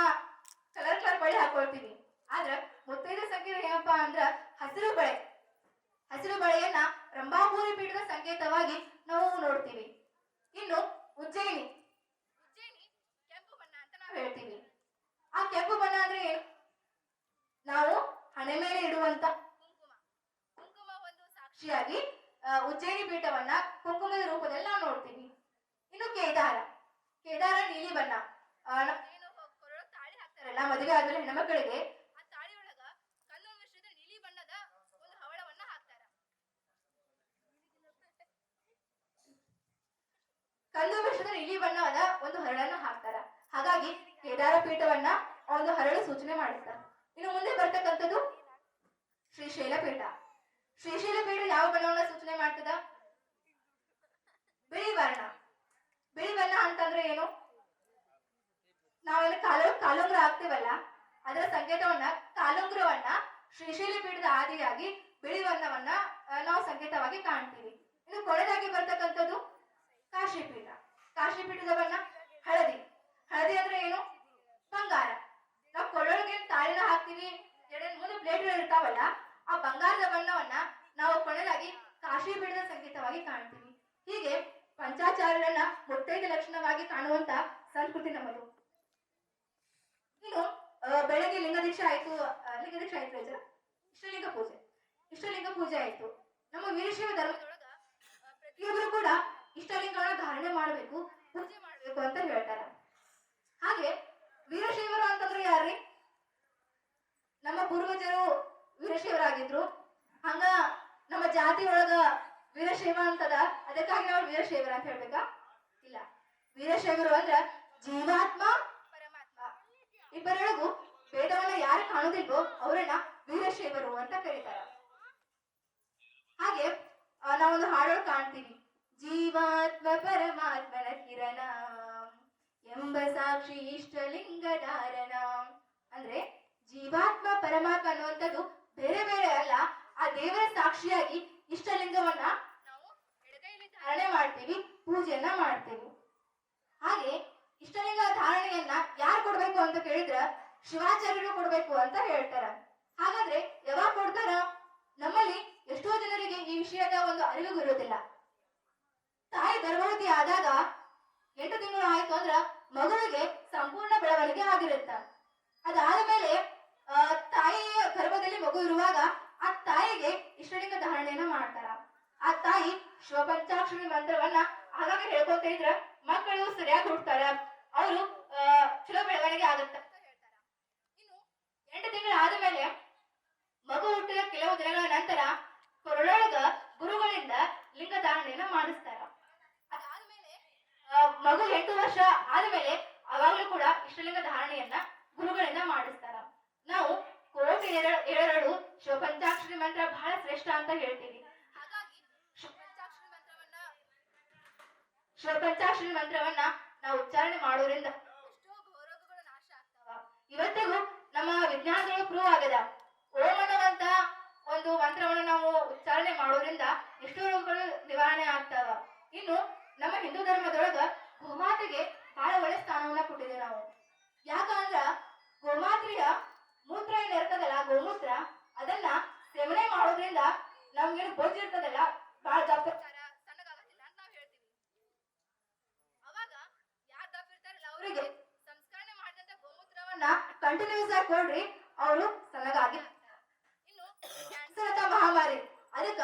ಕಲರ್ ಬಳೆ ಹಾಕೊಳ್ತೀವಿ, ಆದ್ರ ಮುತ್ತೈದೆ ಸಂಕೇತ ಏನಪ್ಪಾ ಅಂದ್ರ ಹಸಿರು ಬಳೆ. ಹಸಿರು ಬಳೆಯನ್ನ ರಂಭಾಪುರಿ ಪೀಠದ ಸಂಕೇತವಾಗಿ ನಾವು ನೋಡ್ತೀವಿ. ಇನ್ನು ಉಜ್ಜಯಿನಿ ಕೆಂಪು ಬಣ್ಣ ಅಂತ ನಾವು ಹೇಳ್ತೀವಿ. ಆ ಕೆಂಪು ಬಣ್ಣ ಅಂದ್ರೆ ಏನು? ನಾವು ಹಣೆ ಮೇಲೆ ಇಡುವಂತ ಕುಂಕುಮ ಒಂದು ಸಾಕ್ಷಿಯಾಗಿ ಉಜ್ಜಯಿನಿ ಪೀಠವನ್ನ ಕುಂಕುಮದ ರೂಪದಲ್ಲಿ ನಾವು ನೋಡ್ತೀವಿ. ಇನ್ನು ಕೇದಾರ ನೀಲಿ ಬಣ್ಣ. ಏನು ಕೊರಳ ತಾಳಿ ಹಾಕ್ತಾರಲ್ಲ ಮದುವೆ ಆದ್ಮೇಲೆ ಹೆಣ್ಮಕ್ಳಿಗೆ, ಆ ತಾಳಿ ಒಳಗ ಕಲ್ಲು ಮಿಶ್ರಿತ ನೀಲಿ ಬಣ್ಣದ ಒಂದು ಹವಳವನ್ನ ಹಾಕ್ತಾರ. ಕಲ್ಲು ಮಿಶ್ರಿತ ನೀಲಿ ಬಣ್ಣದ ಒಂದು ಹರಳನ್ನ ಹಾಕ್ತಾರ. ಹಾಗಾಗಿ ಕೇದಾರ ಪೀಠವನ್ನ ಒಂದು ಹರಳು ಸೂಚನೆ ಮಾಡಿರ್ತಾರೆ. ಇನ್ನು ಮುಂದೆ ಬರ್ತಕ್ಕಂಥದ್ದು ಶ್ರೀಶೈಲ ಪೀಠ. ಶ್ರೀಶೈಲ ಪೀಠ ಯಾವ ಬಣ್ಣವನ್ನ ಸೂಚನೆ ಮಾಡ್ತದ? ಬಿಳಿ ವರ್ಣ. ಬಿಳಿ ಬಣ್ಣ ಅಂತಂದ್ರೆ ಏನು? ನಾವೆಲ್ಲ ಕಾಲುಂಗ್ರ ಹಾಕ್ತಿವಲ್ಲ ಅದರ ಸಂಕೇತವನ್ನ ಕಾಲುಂಗ್ರವನ್ನ ಶ್ರೀಶೈಲ ಪೀಠದ ಆದಿಯಾಗಿ ಬಿಳಿ ವರ್ಣವನ್ನ ನಾವು ಸಂಕೇತವಾಗಿ ಕಾಣ್ತೀವಿ. ಇನ್ನು ಕೊನೆಯದಾಗಿ ಬರ್ತಕ್ಕಂಥದ್ದು ಕಾಶಿ ಪೀಠ. ಕಾಶಿ ಪೀಠದ ಬಣ್ಣ ಹಳದಿ. ಹಳದಿ ಅಂದ್ರೆ ಏನು? ಬಂಗಾರ. ನಾವು ಕೊಳ್ಳೊಳಗೆ ತಾಳಿನ ಹಾಕ್ತಿವಿ, ಮುಂದೆ ಪ್ಲೇಟ್ ಇರ್ತಾವಲ್ಲ ಆ ಬಂಗಾರದ ಬಣ್ಣವನ್ನ ನಾವು ಕೊನೆಯದಾಗಿ ಕಾಶಿ ಪೀಠದ ಸಂಕೇತವಾಗಿ ಕಾಣ್ತೀವಿ. ಹೀಗೆ ಪಂಚಾಚಾರ್ಯರನ್ನ ಮುತ್ತೈದೆ ಲಕ್ಷಣವಾಗಿ ಕಾಣುವಂತ ಸಂಸ್ಕೃತಿ ನಮ್ಮದು. ಇನ್ನು ಬೆಳಗ್ಗೆ ಲಿಂಗ ದೀಕ್ಷೆ ಆಯ್ತು ಇಷ್ಟಲಿಂಗ ಪೂಜೆ ಆಯ್ತು. ನಮ್ಮ ವೀರಶೈವ ಧರ್ಮದೊಳಗ ಪ್ರತಿಯೊಬ್ಬರು ಕೂಡ ಇಷ್ಟಲಿಂಗವನ್ನ ಧಾರಣೆ ಮಾಡಬೇಕು, ಪೂಜೆ ಮಾಡಬೇಕು ಅಂತ ಹೇಳ್ತಾರ. ಹಾಗೆ ವೀರಶೈವರು ಅಂತಂದ್ರೆ ಯಾರ್ರಿ? ನಮ್ಮ ಪೂರ್ವಜರು ವೀರಶೈವರಾಗಿದ್ರು. ಹಂಗ ನಮ್ಮ ಜಾತಿ ಒಳಗ ವೀರಶೈವ ಅಂತದ, ಅದಕ್ಕಾಗಿ ನಾವು ವೀರಶೈವರ ಅಂತ ಹೇಳ್ಬೇಕಾ? ಇಲ್ಲ. ವೀರಶೈವರು ಅಂದ್ರ ಜೀವಾತ್ಮ ಪರಮಾತ್ಮ ಇಬ್ಬರೊಳಗೂ ಭೇದವನ್ನ ಯಾರು ಕಾಣುದಿಲ್ವೋ ಅವರನ್ನ ವೀರಶೈವರು ಅಂತ ಕರೀತಾರ. ಹಾಗೆ ನಾವೊಂದು ಹಾಡೋಳು ಕಾಣ್ತೀವಿ, ಜೀವಾತ್ಮ ಪರಮಾತ್ಮನ ಕಿರಣ ಎಂಬ ಸಾಕ್ಷಿ ಇಷ್ಟಲಿಂಗ ಧಾರಣ. ಅಂದ್ರೆ ಜೀವಾತ್ಮ ಪರಮಾತ್ಮ ಅನ್ನುವಂಥದ್ದು ಬೇರೆ ಬೇರೆ ಅಲ್ಲ, ಆ ದೇವರ ಸಾಕ್ಷಿಯಾಗಿ ಇಷ್ಟಲಿಂಗವನ್ನ ನಾವು ಎಡಗೈಯಲ್ಲಿ ಧಾರಣೆ ಮಾಡ್ತೀವಿ, ಪೂಜೆಯನ್ನ ಮಾಡ್ತೀವಿ. ಹಾಗೆ ಇಷ್ಟಲಿಂಗ ಧಾರಣೆಯನ್ನ ಯಾರು ಕೊಡ್ಬೇಕು ಅಂತ ಕೇಳಿದ್ರ ಶಿವಾಚಾರ್ಯರು ಕೊಡ್ಬೇಕು ಅಂತ ಹೇಳ್ತಾರ. ಹಾಗಾದ್ರೆ ಮಗು ಇರುವಾಗ ಆ ತಾಯಿಗೆ ಇಷ್ಟಲಿಂಗ ಧಾರಣೆಯನ್ನ ಮಾಡ್ತಾರ. ಆ ತಾಯಿ ಶಿವಪಂಚಾಕ್ಷರಿ ಮಂತ್ರವನ್ನ ಆಗಾಗ ಹೇಳ್ಕೊಂತ ಇದ್ರ ಮಕ್ಕಳು ಸರಿಯಾಗಿ ಹುಡ್ತಾರ, ಅವರು ಚಲೋ ಬೆಳವಣಿಗೆ ಆಗುತ್ತೆ ಅಂತ ಹೇಳ್ತಾರ. ಇನ್ನು 8 ತಿಂಗಳ ಆದ್ಮೇಲೆ ಮಗು ಹುಟ್ಟಿದ ಕೆಲವು ದಿನಗಳ ನಂತರ ಕೊರಳೊಳಗ ಗುರುಗಳಿಂದ ಲಿಂಗ ಧಾರಣೆಯನ್ನ ಮಾಡಿಸ್ತಾರ. ಅದಾದ್ಮೇಲೆ ಮಗು 8 ವರ್ಷ ಆದ್ಮೇಲೆ ಅವಾಗ್ಲೂ ಕೂಡ ಇಷ್ಟಲಿಂಗ ಧಾರಣೆಯನ್ನ ಗುರುಗಳಿಂದ ಮಾಡಿಸ್ತಾರ. ನಾವು ಕೋಟಿ ಏಳರಳು ಶಿವಪಂಚಾಕ್ಷರಿ ಮಂತ್ರ ಬಹಳ ಶ್ರೇಷ್ಠ ಅಂತ ಹೇಳ್ತೀವಿ. ಹಾಗಾಗಿ ಶಿವಪಂಚಾಕ್ಷರಿ ಮಂತ್ರವನ್ನ ನಾವು ಉಚ್ಚಾರಣೆ ಮಾಡೋದ್ರಿಂದ ಎಷ್ಟೋ ರೋಗಗಳು ನಾಶ ಆಗ್ತಾವ. ಇವತ್ತಿಗೂ ನಮ್ಮ ವಿಜ್ಞಾನಗಳು ಪ್ರೂವ್ ಆಗದ ಓಂ ಅನ್ನುವಂತ ಒಂದು ಮಂತ್ರವನ್ನು ನಾವು ಉಚ್ಚಾರಣೆ ಮಾಡೋದ್ರಿಂದ ಎಷ್ಟೋ ರೋಗಗಳು ನಿವಾರಣೆ ಆಗ್ತಾವ. ಇನ್ನು ನಮ್ಮ ಹಿಂದೂ ಧರ್ಮದೊಳಗ ಗೋಮಾತೆಗೆ ಬಹಳ ಒಳ್ಳೆ ಸ್ಥಾನವನ್ನ ಕೊಟ್ಟಿದ್ದೇವೆ ನಾವು. ಯಾಕಂದ್ರ ಗೋಮಾತೆಯ ಮೂತ್ರ ಏನ್ ಇರ್ತದಲ್ಲ, ಗೋಮೂತ್ರ, ಅದನ್ನ ಸೇವನೆ ಮಾಡೋದ್ರಿಂದ ನಮ್ಗೇನು ಬೊಜ್ಜು ಇರ್ತದಲ್ಲ ಬಹಳ ದಪ್ಪ ಸಣ್ಣಗಾಗತ್ತಿಲ್ಲ ಅಂತ ನಾವ್ ಹೇಳ್ತೀವಿ. ಅವಾಗ ಯಾರು ದಪ್ಪ ಇರ್ತಾರಲ್ಲ ಅವರಿಗೆ ಸಂಸ್ಕರಣೆ ಮಾಡಿದಂತ ಗೋಮೂತ್ರವನ್ನ ಕಂಟಿನ್ಯೂಸ್ ಆಗಿ ಕೊಡ್ರಿ, ಅವರು ಸಣ್ಣಗಾಗಿ. ಇನ್ನು ಕ್ಯಾನ್ಸರ್ ಅಂತ ಮಹಾಮಾರಿ, ಅದಕ್ಕ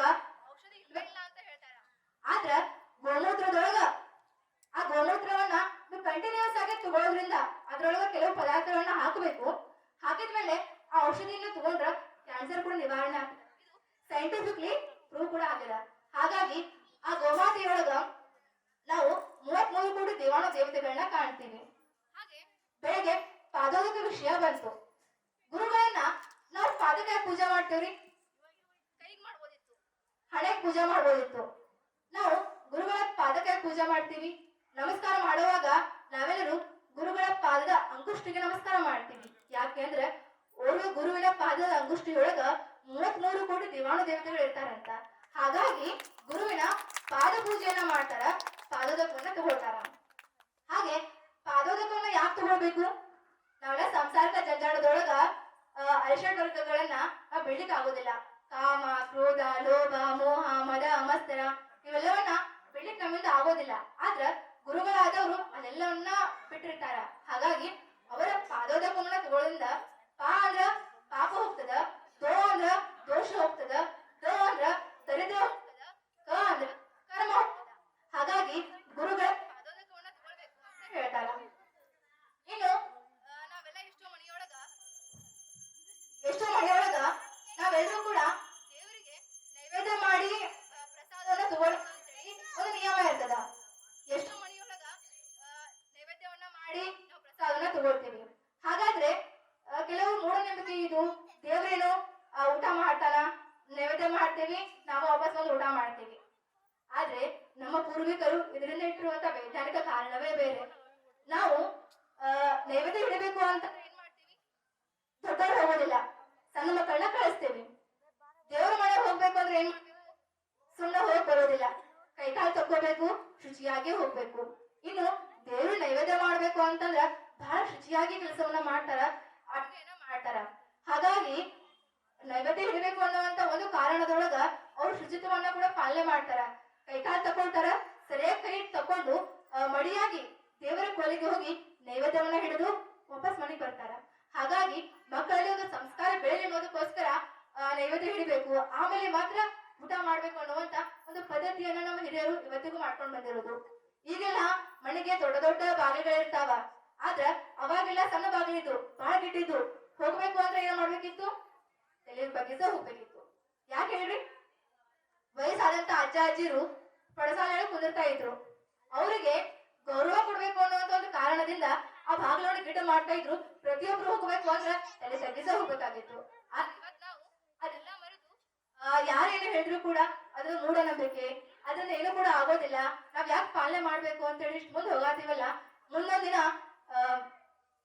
ಔಷಧಿ ಇಲ್ವೇ ಇಲ್ಲ ಅಂತ ಹೇಳ್ತಾರ. ಆದ್ರ ಗೋಮೂತ್ರದೊಳಗ ಆ ಗೋಮೂತ್ರವನ್ನ ನೀವು ಕಂಟಿನ್ಯೂಸ್ ಆಗಿ ತಗೊಳ್ಳೋದ್ರಿಂದ ಅದ್ರೊಳಗ ಕೆಲವು ಪದಾರ್ಥಗಳನ್ನ ಹಾಕಬೇಕು. ಹಾಕಿದ್ಮೇಲೆ ಆ ಔಷಧಿಯನ್ನು ತಗೊಂಡ್ರ ಕ್ಯಾನ್ಸರ್ ಕೂಡ ನಿವಾರಣೆ ಆಗ್ತದೆ. ಇದು ಸೈಂಟಿಫಿಕ್ಲಿ ಪ್ರೂವ್ ಕೂಡ ಆಗಿದೆ. ಹಾಗಾಗಿ ಆ ಗೋಮಾತೆಯೊಳಗ ನಾವು 33 ಕೋಟಿ ದೇವಾನು ದೇವತೆಗಳನ್ನ ಕಾಣ್ತೀವಿ. ಹಾಗೆ ಬೆಳಗ್ಗೆ ಪಾದೋದಕ ವಿಷಯ ಬಂತು. ಗುರುಗಳನ್ನ ನಾವು ಪಾದಕ್ಕೆ ಪೂಜೆ ಮಾಡ್ತೇವ್ರಿ, ಕೈಗೆ ಮಾಡ್ಬೋದಿತ್ತು, ಹಣೆಗೆ ಪೂಜೆ ಮಾಡ್ಬೋದಿತ್ತು. ನಾವು ಗುರುಗಳ ಪಾದಕ್ಕೆ ಪೂಜೆ ಮಾಡ್ತೀವಿ. ನಮಸ್ಕಾರ ಮಾಡುವಾಗ ನಾವೆಲ್ಲರೂ ಗುರುಗಳ ಪಾದದ ಅಂಗುಷ್ಟಿಗೆ ನಮಸ್ಕಾರ ಮಾಡ್ತೀವಿ. ಯಾಕೆಂದ್ರೆ ಓರ್ವ ಗುರುವಿನ ಪಾದದ ಅಂಗುಷ್ಟಿಯೊಳಗ 33 ಕೋಟಿ ದೇವಾನು ದೇವತೆಗಳು ಇರ್ತಾರಂತ. ಹಾಗಾಗಿ ಗುರುವಿನ ಪಾದ ಪೂಜೆಯನ್ನ ಮಾಡ್ತಾರ, ಪಾದೋದಕವನ್ನ ತಗೊಳ್ತಾರ. ಹಾಗೆ ಪಾದೋದಕವನ್ನ ಯಾಕೆ ತಗೊಳ್ಬೇಕು? ನಾವೆಲ್ಲ ಸಂಸಾರಿಕ ಜಂಜಾಟದೊಳಗ ಅರಿಷಡ್ ವರ್ಗಗಳನ್ನ ನಾವು ಬಿಡ್ಲಿಕ್ಕೆ ಆಗೋದಿಲ್ಲ. ಕಾಮ, ಕ್ರೋಧ, ಲೋಭ, ಮೋಹ, ಮದ, ಮತ್ಸರ ಇವೆಲ್ಲವನ್ನ ಬಿಡ್ಲಿಕ್ಕೆ ನಮ್ಮಿಂದ ಆಗೋದಿಲ್ಲ. ಆದ್ರ ಗುರುಗಳಾದವರು ಅದೆಲ್ಲವನ್ನ ಬಿಟ್ಟಿರ್ತಾರ. ಹಾಗಾಗಿ ಅವರ ಪಾದೋದಕವನ್ನ ತಗೊಳ್ಳೋದ್ರಿಂದ ಪಾ ಅಂದ್ರ ಪಾಪ ಹೋಗ್ತದ, ದೋ ಅಂದ್ರ ದೋಷ ಹೋಗ್ತದ, ದ ಅಂದ್ರ ದರಿದ್ರ ಹೋಗ್ತದ, ಕ ಅಂದ್ರ ಕರ್ಮ ಹೋಗ್ತದ. ಹಾಗಾಗಿ ಗುರುಗಳ ಪಾದೋದಕವನ್ನ ತಗೊಳ್ಬೇಕು ಅಂತ ಹೇಳ್ತಾರ. ಇನ್ನು ನಾವೆಲ್ಲ ಎಷ್ಟೋ ಮನೆಯೊಳಗ ನಾವೆಲ್ಲರೂ ಕೂಡ ದೇವರಿಗೆ ನೈವೇದ್ಯ ಮಾಡಿ ಪ್ರಸಾದವನ್ನ ತಗೊಳ್ಬೇಕು ಅಂತೇಳಿ ಒಂದು ನಿಯಮ ಇರ್ತದ. ಎಷ್ಟೋ ಮನೆಯೊಳಗ ನೈವೇದ್ಯವನ್ನ ಮಾಡಿ ನಾವು ಪ್ರಸಾದವನ್ನ ತಗೊಳ್ತೀವಿ. ಹಾಗಾದ್ರೆ ಕೆಲವು ಮೂಢನಂಬಿಕೆ ಇದು, ದೇವರೇನು ಊಟ ಮಾಡ್ತಾನ, ನೈವೇದ್ಯ ಮಾಡ್ತೀವಿ, ನಾವು ವಾಪಸ್ ಬಂದು ಊಟ ಮಾಡ್ತೀವಿ. ಆದ್ರೆ ನಮ್ಮ ಪೂರ್ವಿಕರು ಇದರಿಂದ ಇಟ್ಟಿರುವಂತ ವೈಜ್ಞಾನಿಕ ಕಾರಣವೇ ಬೇರೆ. ನಾವು ನೈವೇದ್ಯ ಹಿಡಬೇಕು ಅಂತ ಏನ್ ಮಾಡ್ತೀವಿ? ದೊಡ್ಡವ್ರು ಹೋಗೋದಿಲ್ಲ, ಸಣ್ಣ ಮಕ್ಕಳನ್ನ ಕಳಿಸ್ತೇವಿ. ದೇವ್ರ ಮನೆಗೆ ಹೋಗ್ಬೇಕು ಅಂದ್ರೆ ಏನ್ ಮಾಡ್ತೀವಿ? ಸುಮ್ಮನೆ ಹೋಗಿ ಬರೋದಿಲ್ಲ, ಕೈಕಾಲು ತಕ್ಕೋಬೇಕು, ಶುಚಿಯಾಗಿ ಹೋಗ್ಬೇಕು. ಇನ್ನು ದೇವ್ರು ನೈವೇದ್ಯ ಮಾಡ್ಬೇಕು ಅಂತಂದ್ರ ಬಹಳ ಶುಚಿಯಾಗಿ ಕೆಲಸವನ್ನ ಮಾಡ್ತಾರ, ಅಡುಗೆಯನ್ನ ಮಾಡ್ತಾರ. ಹಾಗಾಗಿ ನೈವೇದ್ಯ ಹಿಡಬೇಕು ಅನ್ನುವಂತ ಒಂದು ಕಾರಣದೊಳಗ ಅವ್ರು ಶುಚಿತ್ವವನ್ನ ಕೂಡ ಪಾಲನೆ ಮಾಡ್ತಾರ. ಕೈಕಾಲು ತಕೊಳ್ತಾರ, ಸರಿಯಾಗಿ ಕೈ ತಕೊಂಡು ಮಡಿಯಾಗಿ ದೇವರ ಕೋಲಿಗೆ ಹೋಗಿ ನೈವೇದ್ಯವನ್ನ ಹಿಡಿದು ವಾಪಸ್ ಮನೆಗೆ ಬರ್ತಾರ. ಹಾಗಾಗಿ ಮಕ್ಕಳಲ್ಲಿ ಒಂದು ಸಂಸ್ಕಾರ ಬೆಳೆಯಲಿ ಅನ್ನೋದಕ್ಕೋಸ್ಕರ ನೈವೇದ್ಯ ಹಿಡಿಬೇಕು, ಆಮೇಲೆ ಮಾತ್ರ ಊಟ ಮಾಡ್ಬೇಕು ಅನ್ನುವಂತ ಒಂದು ಪದ್ಧತಿಯನ್ನ ನಮ್ಮ ಹಿರಿಯರು ಇವತ್ತಿಗೂ ಮಾಡ್ಕೊಂಡು ಬಂದಿರೋದು. ಈಗೆಲ್ಲ ಮನೆಗೆ ದೊಡ್ಡ ದೊಡ್ಡ ಬಾಗಿಲುಗಳಿರ್ತಾವ, ಆದ್ರ ಅವಾಗೆಲ್ಲ ಸಣ್ಣ ಬಾಗಿಲಿದ್ದು ಬಹಳ ಗಿಟ್ಟಿದ್ದು. ಹೋಗ್ಬೇಕು ಅಂದ್ರೆ ಏನ್ ಮಾಡ್ಬೇಕಿತ್ತು? ತಲೆ ಬಗ್ಗಿಸ ಹೋಗ್ಬೇಕಿತ್ತು. ಯಾಕೆ ಹೇಳ್ರಿ? ವಯಸ್ಸಾದಂತ ಅಜ್ಜ ಅಜ್ಜಿರು ಪಡಸಾಲೆಗಳು ಕುಂದಿರ್ತಾ ಇದ್ರು. ಅವರಿಗೆ ಗೌರವ ಕೊಡ್ಬೇಕು ಅನ್ನುವಂತ ಒಂದು ಕಾರಣದಿಂದ ಆ ಬಾಗಿಲೊಳಗೆ ಗಿಡ ಮಾಡ್ತಾ ಇದ್ರು. ಪ್ರತಿಯೊಬ್ರು ಹೋಗ್ಬೇಕು ಅಂದ್ರೆ ತಲೆ ತಗ್ಗಿಸ ಹೋಗ್ಬೇಕಾಗಿತ್ತು. ಇವತ್ ನಾವು ಅದೆಲ್ಲ ಮರೆತು ಯಾರೇನು ಹೇಳಿದ್ರು ಕೂಡ ಅದು ಮೂಢನಂಬಿಕೆ, ಅದನ್ನ ಏನು ಕೂಡ ಆಗೋದಿಲ್ಲ, ನಾವ್ ಯಾಕೆ ಪಾಲನೆ ಮಾಡ್ಬೇಕು ಅಂತ ಹೇಳಿ ಇಷ್ಟು ಮುಂದೆ ಹೋಗಾತೀವಲ್ಲ, ಮುಂದೊಂದ್ ದಿನ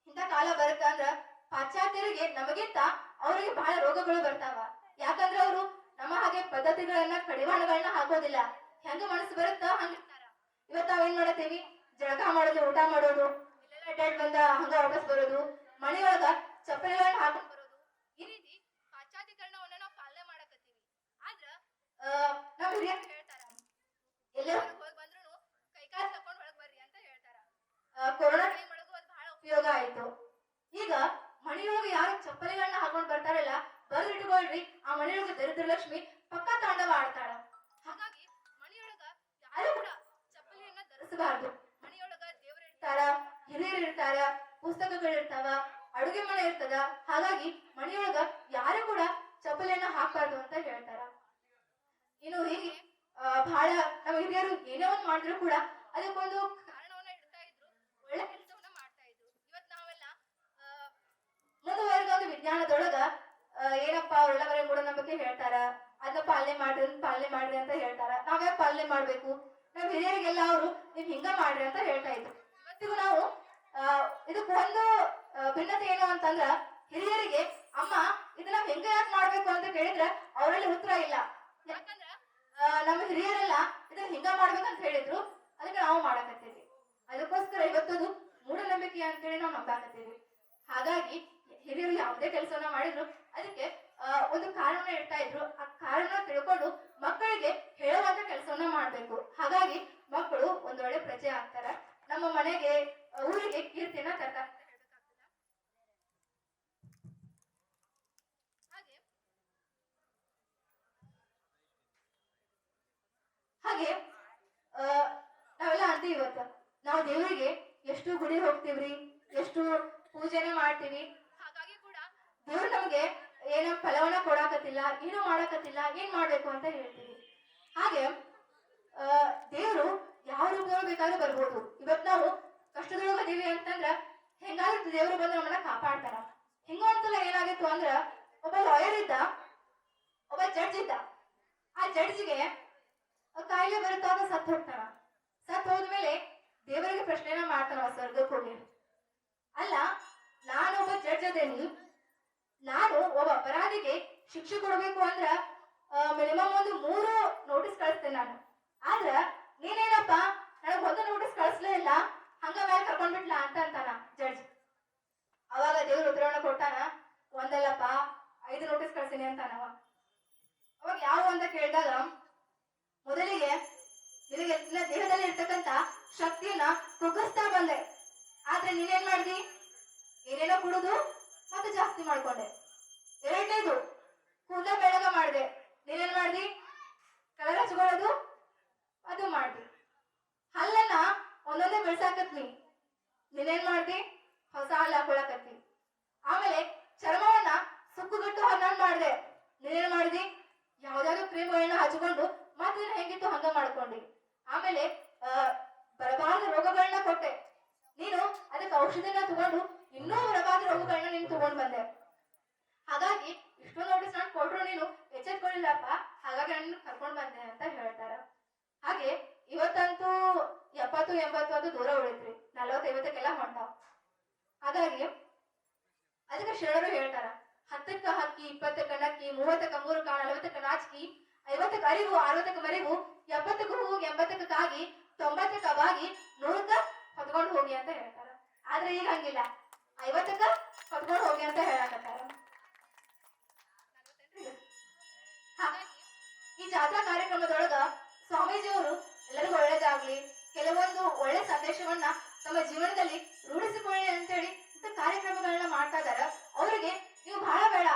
ಇಂಥ ಕಾಲ ಬರುತ್ತ ಅಂದ್ರ ಪಾಶ್ಚಾತ್ಯರಿಗೆ ನಮಗಿಂತ ಅವ್ರಿಗೆ ಬಹಳ ರೋಗಗಳು ಬರ್ತಾವ. ಯಾಕಂದ್ರೆ ಅವರು ನಮ್ಮ ಹಾಗೆ ಪದ್ಧತಿಗಳನ್ನ ಕಡಿವಾಣಗಳನ್ನ ಹಾಕೋದಿಲ್ಲ, ಹೆಂಗ ಮನಸ್ಸು ಬರುತ್ತಾ ಹಂಗಿರ್ತಾರ. ಇವತ್ ನಾವೇನ್ ಮಾಡತ್ತೀವಿ? ಜಳಕ ಮಾಡೋದು, ಊಟ ಮಾಡೋದು, ಇಲ್ಲೆಲ್ಲ ಡೇಟ್ ಬಂದ ಹಂಗ ವಾಪಸ್ ಬರೋದು, ಮನೆಯೊಳಗ ಚಪ್ಪಲಿಗಳನ್ನ ಹಾಕೊಂಡ್ ಬರೋದು, ಈ ರೀತಿ ಪಾಶ್ಚಾತ್ಯಕರಣವನ್ನ ನಾವು ಪಾಲನೆ ಮಾಡಕತ್ತೀವಿ. ಆದ್ರ ನಮ್ ಹಿರಿಯರು ಹೇಳ್ತಾರ, ಎಲ್ಲೇ ಹೋಗಿ ಬಂದ್ರು ಕೈಕಾಲು ತಕೊಂಡ್ ಒಳಗ್ ಬರ್ರಿ ಅಂತ ಹೇಳ್ತಾರ. ಕೊರೋನಾ ಟೈಮ್ ಒಳಗೂ ಅದು ಬಹಳ ಉಪಯೋಗ ಆಯ್ತು. ಈಗ ಮನೆಯೊಳಗೆ ಯಾರು ಚಪ್ಪಲಿಗಳನ್ನ ಹಾಕೊಂಡ್ ಬರ್ತಾರಲ್ಲ, ಬರ್ದಿಟ್ಕೊಳ್ರಿ, ಅಂತಂದ್ರಿ ಆ ಮನೆಯೊಳಗ ದರಿದ್ರ ಲಕ್ಷ್ಮಿ ಪಕ್ಕಾ ತಾಂಡವ ಆಡ್ತಾಳ. ಹಾಗಾಗಿ ಮನೆಯೊಳಗ ಯಾರು ಕೂಡ ಚಪ್ಪಲಿಯನ್ನ ಧರಿಸಬಾರ್ದು. ಮನೆಯೊಳಗ ದೇವರು ಇರ್ತಾರ, ಹಿರಿಯರು ಇರ್ತಾರ, ಪುಸ್ತಕಗಳಿರ್ತಾವ, ಅಡುಗೆ ಮನೆ ಇರ್ತದ. ಹಾಗಾಗಿ ಮನೆಯೊಳಗ ಯಾರು ಕೂಡ ಚಪ್ಪಲಿಯನ್ನ ಹಾಕ್ಬಾರ್ದು ಅಂತ ಹೇಳ್ತಾರ. ಇನ್ನು ಹೀಗೆ ಬಹಳ ನಮ್ಮ ಹಿರಿಯರು ಏನೇ ಒಂದ್ ಮಾಡಿದ್ರು ಕೂಡ ಅದಕ್ಕೊಂದು ಕಾರಣವನ್ನ ಇಡ್ತಾ ಇದ್ರು, ಒಳ್ಳೆ ಕೆಲಸವನ್ನ ಮಾಡ್ತಾ ಇದ್ರು. ಇವತ್ ನಾವೆಲ್ಲ ಮುಂದುವರೆದ ಒಂದು ವಿಜ್ಞಾನದೊಳಗ ಏನಪ್ಪಾ ಒಳ್ಳೆವರೆ ಮೂಢನಂಬಿಕೆ ಹೇಳ್ತಾರ, ಅದನ್ನ ಪಾಲನೆ ಮಾಡ್ರಿ ಅಂತ ಹೇಳ್ತಾರ. ನಾವ್ಯಾಕೆ ಪಾಲನೆ ಮಾಡ್ಬೇಕು? ನಾವ್ ಹಿರಿಯರಿಗೆಲ್ಲ ಅವರು ನೀವ್ ಹಿಂಗ ಮಾಡ್ರಿ ಅಂತ ಹೇಳ್ತಾ ಇದ್ರು. ಇವತ್ತಿಗೂ ನಾವು ಇದಕ್ಕೆ ಒಂದು ಭಿನ್ನತೆ ಏನು ಅಂತಂದ್ರ, ಹಿರಿಯರಿಗೆ ಅಮ್ಮ ಇದನ್ನ ಹೆಂಗ ಯಾಕೆ ಮಾಡ್ಬೇಕು ಅಂತ ಕೇಳಿದ್ರೆ ಅವರಲ್ಲಿ ಉತ್ತರ ಇಲ್ಲ. ಯಾಕಂದ್ರ ನಮ್ಮ ಹಿರಿಯರೆಲ್ಲ ಇದನ್ನ ಹಿಂಗ ಮಾಡ್ಬೇಕಂತ ಹೇಳಿದ್ರು, ಅದಕ್ಕೆ ನಾವು ಮಾಡಕತ್ತೀವಿ. ಅದಕ್ಕೋಸ್ಕರ ಇವತ್ತದು ಮೂಢನಂಬಿಕೆ ಅಂತೇಳಿ ನಾವು ನಂಬಾಕತ್ತೀವಿ. ಹಾಗಾಗಿ ಹಿರಿಯರು ಯಾವುದೇ ಕೆಲಸವನ್ನ ಮಾಡಿದ್ರು ಅದಕ್ಕೆ ಒಂದು ಕಾರಣ ಇಡ್ತಾ ಇದ್ರು. ಆ ಕಾರಣ ತಿಳ್ಕೊಂಡು ಮಕ್ಕಳಿಗೆ ಹೇಳುವಂತ ಕೆಲಸವನ್ನ ಮಾಡ್ಬೇಕು. ಹಾಗಾಗಿ ಮಕ್ಕಳು ಒಂದೊಳ್ಳೆ ಪ್ರಜೆ ಆಗ್ತಾರ, ನಮ್ಮ ಮನೆಗೆ ಊರಿಗೆ ಕೀರ್ತಿನ ತರ್ತಾರ ಅಂತ ಹೇಳ್ಬೇಕಾಗ್ತದ. ಹಾಗೆ ನಾವೆಲ್ಲ ಅಂತೀವಿ ಇವತ್ತು ನಾವು ದೇವರಿಗೆ ಎಷ್ಟು ಗುಡಿ ಹೋಗ್ತೀವ್ರಿ, ಎಷ್ಟು ಪೂಜೆನೆ ಮಾಡ್ತೀವಿ. ಹಾಗಾಗಿ ಕೂಡ ದೇವ್ರು ನಮ್ಗೆ ಏನೋ ಫಲವನ್ನ ಕೊಡಾಕತ್ತಿಲ್ಲ, ಏನು ಮಾಡಾಕತ್ತಿಲ್ಲ, ಏನ್ ಮಾಡ್ಬೇಕು ಅಂತ ಹೇಳ್ತೀವಿ. ಹಾಗೆ ದೇವ್ರು ಯಾವ ರೂಪದೊಳಗೆ ಬೇಕಾದ್ರೂ ಬರ್ಬೋದು. ಇವತ್ ನಾವು ಕಷ್ಟದೊಳಗ ಇದೀವಿ ಅಂತಂದ್ರ ಹೆಂಗಾದ್ರೂ ದೇವ್ರು ಬಂದು ನಮ್ಮನ್ನ ಕಾಪಾಡ್ತಾರ. ಹಿಂಗೊಂದ್ಸಲ ಏನಾಗಿತ್ತು ಅಂದ್ರ, ಒಬ್ಬ ಲಾಯರ್ ಇದ್ದ, ಒಬ್ಬ ಜಡ್ಜ್ ಇದ್ದ. ಆ ಜಡ್ಜ್ಗೆ ಕಾಯಿಲೆ ಬರುತ್ತಾಗ ಸತ್ ಹೋಗ್ತಾನ. ಸತ್ ಹೋದ್ಮೇಲೆ ದೇವರಿಗೆ ಪ್ರಶ್ನೆನ ಮಾಡ್ತಾನ ಸ್ವರ್ಗಕ್ಕೆ ಹೋಗಿ, ಅಲ್ಲ ನಾನೊಬ್ಬ ಜಡ್ಜ್ ಅದೇನಿ, ನಾನು ಒಬ್ಬ ಅಪರಾಧಿಗೆ ಶಿಕ್ಷೆ ಕೊಡ್ಬೇಕು ಅಂದ್ರ ಮಿನಿಮಮ್ ಒಂದು 3 ನೋಟಿಸ್ ಕಳಿಸ್ತೇನೆ ನಾನು. ಆದ್ರ ನೀನೇನಪ್ಪ ನನಗ್ ಒಂದು ನೋಟಿಸ್ ಕಳಿಸ್ಲೇ ಇಲ್ಲ, ಹಂಗ ಮೇಲೆ ಕರ್ಕೊಂಡ್ಬಿಟ್ಲ ಅಂತ ಅಂತಾನ ಜಡ್ಜ್. ಅವಾಗ ದೇವ್ರ ಉತ್ತರವನ್ನ ಕೊಟ್ಟಾನ, ಒಂದಲ್ಲಪ್ಪ 5 ನೋಟಿಸ್ ಕಳ್ಸೀನಿ ಅಂತಾನವ. ಅವಾಗ ಯಾವ ಅಂತ ಕೇಳಿದಾಗ, ಮೊದಲಿಗೆ ನಿನಗೆ ದೇಹದಲ್ಲಿ ಇರ್ತಕ್ಕಂತ ಶಕ್ತಿಯನ್ನ ಕುಗ್ಗಿಸ್ತಾ ಬಂದೆ, ಆದ್ರೆ ನೀನೇನ್ ಮಾಡ್ದಿ? ಏನೇನೋ ಕುಡುದು ಮತ್ತೆ ಜಾಸ್ತಿ ಮಾಡ್ಕೊಂಡೆ. ಎರಡನೇದು ಕೂದಲ ಬೆಳಗ ಮಾಡಿದೆ, ನೀನೇನ್ ಮಾಡ್ದಿ? ಕಲರ್ ಹಚ್ಕೊಳ್ಳೋದು ಅದು ಮಾಡ್ದಿ. ಹಲ್ಲನ್ನ ಒಂದೊಂದೇ ಬೆಳ್ಸಾಕತ್ನಿ, ನೀನೇನ್ ಮಾಡ್ದಿ? ಹೊಸ ಹಲ್ಲು ಹಾಕೊಳಕತ್ತಿ. ಆಮೇಲೆ ಚರ್ಮವನ್ನ ಸುಕ್ಕುಗಟ್ಟು ಹನ್ನೊಂದು ಮಾಡ್ದೆ, ನೀನೇನ್ ಮಾಡ್ದಿ? ಯಾವ್ದಾದ್ರು ಕ್ರೀಮ್ಗಳನ್ನ ಹಚ್ಕೊಂಡು ಮತ್ತೆ ಹೆಂಗಿತ್ತು ಹಂಗ ಮಾಡ್ಕೊಂಡಿ. ಆಮೇಲೆ ಬರಬಾರದ ರೋಗಗಳನ್ನ ಕೊಟ್ಟೆ, ನೀನು ಅದಕ್ಕೆ ಔಷಧಿನ ತಗೊಂಡು ಇನ್ನೂ ಬರಬಾರದ ರೋಗಗಳನ್ನ ನೀನು ತಗೊಂಡ್ ಬಂದೆ. ಹಾಗಾಗಿ ಇಷ್ಟು ನೋಟಿಸ್ ನಾನು ಕೊಟ್ರು ನೀನು ಎಚ್ಚೆತ್ಕೊಳ್ಳಿಲ್ಲಪ್ಪ, ಹಾಗಾಗಿ ನಾನು ಕರ್ಕೊಂಡ್ ಬಂದೆ ಅಂತ ಹೇಳ್ತಾರ. ಹಾಗೆ ಇವತ್ತಂತೂ 70-80 ಅದು ದೂರ ಉಳಿತ್ರಿ, 40-50ಕ್ಕೆಲ್ಲ ಹೊಂಟಾವ್. ಹಾಗಾಗಿ ಅದಕ್ಕೆ ಶರಣರು ಹೇಳ್ತಾರ, 10ಕ್ಕ ಹಕ್ಕಿ, 20ಕ್ಕ ನಕ್ಕಿ, 30ಕ್ಕ ಮೂರ್ಕ, 40ಕ್ಕ ನಾಚಿಕಿ, 50ಕ್ಕ ಅರಿವು, 60ಕ್ಕ ಮರಿವು, 70ಕ್ಕ ಹೋಗಿ, 80ಕ್ಕ ಕಾಗಿ, 90ಕ್ಕ ಬಾಗಿ, 100ಕ್ಕ ಹೊತ್ಕೊಂಡು ಹೋಗಿ ಅಂತ ಹೇಳ್ತಾರ. ಆದ್ರೆ ಈಗ ಹಂಗಿಲ್ಲ, 50ಕ್ಕ ಹೊತ್ಕೊಂಡು ಹೋಗಿ ಅಂತ ಹೇಳಕತ್ತಾರ. ಹಾಗಾಗಿ ಈ ಜಾತ್ರಾ ಕಾರ್ಯಕ್ರಮದೊಳಗ ಸ್ವಾಮೀಜಿಯವರು ಎಲ್ಲರಿಗೂ ಒಳ್ಳೇದಾಗ್ಲಿ, ಕೆಲವೊಂದು ಒಳ್ಳೆ ಸಂದೇಶವನ್ನ ತಮ್ಮ ಜೀವನದಲ್ಲಿ ರೂಢಿಸಿಕೊಳ್ಳಿ ಅಂತೇಳಿ ಇಂಥ ಕಾರ್ಯಕ್ರಮಗಳನ್ನ ಮಾಡ್ತಾ ಇದಾರ. ಅವರಿಗೆ ನೀವು ಬಹಳ ಬೇಡ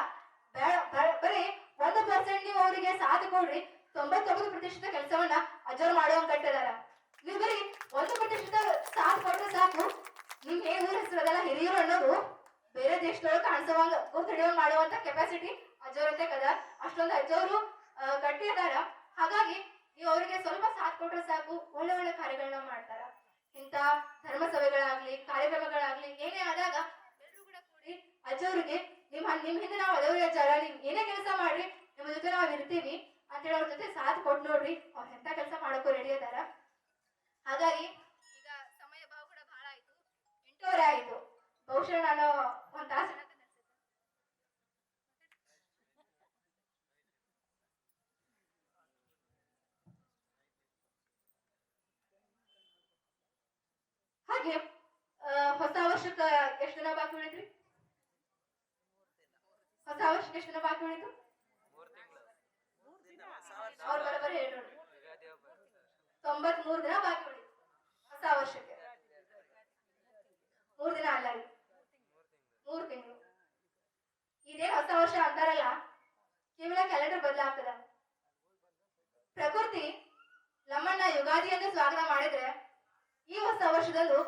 ಬರೀ 1% ನೀವು ಅವರಿಗೆ ಸಾಥ್ ಕೊಡ್ರಿ, 99% ಕೆಲಸವನ್ನ ಅಜರ್ ಮಾಡುವಂಗ ಕಟ್ಟಿದಾರ. ನೀವು ಬರೀ 1% ಸಾಥ್ ಕೊಟ್ರೆ ಸಾಕು, ನಿಮ್ ಏನ್ ಊರ ಹೆಸರದಲ್ಲ ಹಿರಿಯರು ಅನ್ನೋದು ಬೇರೆ ದೇಶದೊಳಗೆ ಕಾಣಿಸುವಂಗ ಗುರ್ತಿಡಿಯುವಂಗ ಮಾಡುವಂತ ಕೆಪಾಸಿಟಿ ಅಜ್ಜವ್ರಂತೆ ಕದ. ಅಷ್ಟೊಂದು ಅಜ್ಜವರು ಗಟ್ಟಿ ಅದಾರ. ಹಾಗಾಗಿ ನೀವು ಅವರಿಗೆ ಸ್ವಲ್ಪ ಸಾಥ್ ಕೊಟ್ರೆ ಸಾಕು, ಒಳ್ಳೆ ಒಳ್ಳೆ ಕಾರ್ಯಗಳನ್ನ ಮಾಡ್ತಾರ. ಇಂಥ ಧರ್ಮ ಸಭೆಗಳಾಗ್ಲಿ, ಕಾರ್ಯಕ್ರಮಗಳಾಗ್ಲಿ ಏನೇ ಆದಾಗ ಎಲ್ಲರೂ ಕೂಡ ಕೂಡಿ ಅಜ್ಜವ್ರಿಗೆ ನಿಮ್ ಹಿಂದೆ ನಾವು ಅದೇವ್ರಿ ಅಜ್ಜಾರ, ನೀವ್ ಏನೇ ಕೆಲಸ ಮಾಡ್ರಿ, ನಿಮ್ಮ ಜೊತೆ ನಾವ್ ಇರ್ತೀವಿ ಅಂತೇಳಿ ಅವ್ರ ಜೊತೆ ಸಾಥ್ ಕೊಟ್ಟು ನೋಡ್ರಿ, ಅವ್ರ ಎಂತ ಕೆಲಸ ಮಾಡಕ್ಕೂ ರೆಡಿ ಅದಾರ. ಹಾಗಾಗಿ ಈಗ ಸಮಯ ಭಾವ ಕೂಡ ಬಹಳ ಆಯ್ತು, 8:00 ಆಯ್ತು. ಬಹುಶಃ ನಾನು ಒಂದ್ ತಾಸು ಹಾಗೆ ಹೊಸ ವರ್ಷಕ್ಕ ಎಷ್ಟು ದಿನ ಬಾಕಿ ಉಳಿದ್ರಿ? ಹೊಸ ವರ್ಷಕ್ಕೆ ಎಷ್ಟು ದಿನ ಬಾಕಿ ಉಳಿತು? ಅವ್ರ ಬರೋಬ್ಬರಿ ಹೇಳಿ ನೋಡ್ರಿ, 93 ದಿನ ಬಾಕಿ ಉಳಿತು ಹೊಸ ವರ್ಷಕ್ಕೆ. 3 ದಿನ ಅಲ್ಲ ರೀ, 3 ತಿಂಗಳು. ಇದೇನ್ ಹೊಸ ವರ್ಷ ಅಂತಾರಲ್ಲ, ಮಾಡಿದ್ರೆ ಈ ಹೊಸ ವರ್ಷದಲ್ಲೂ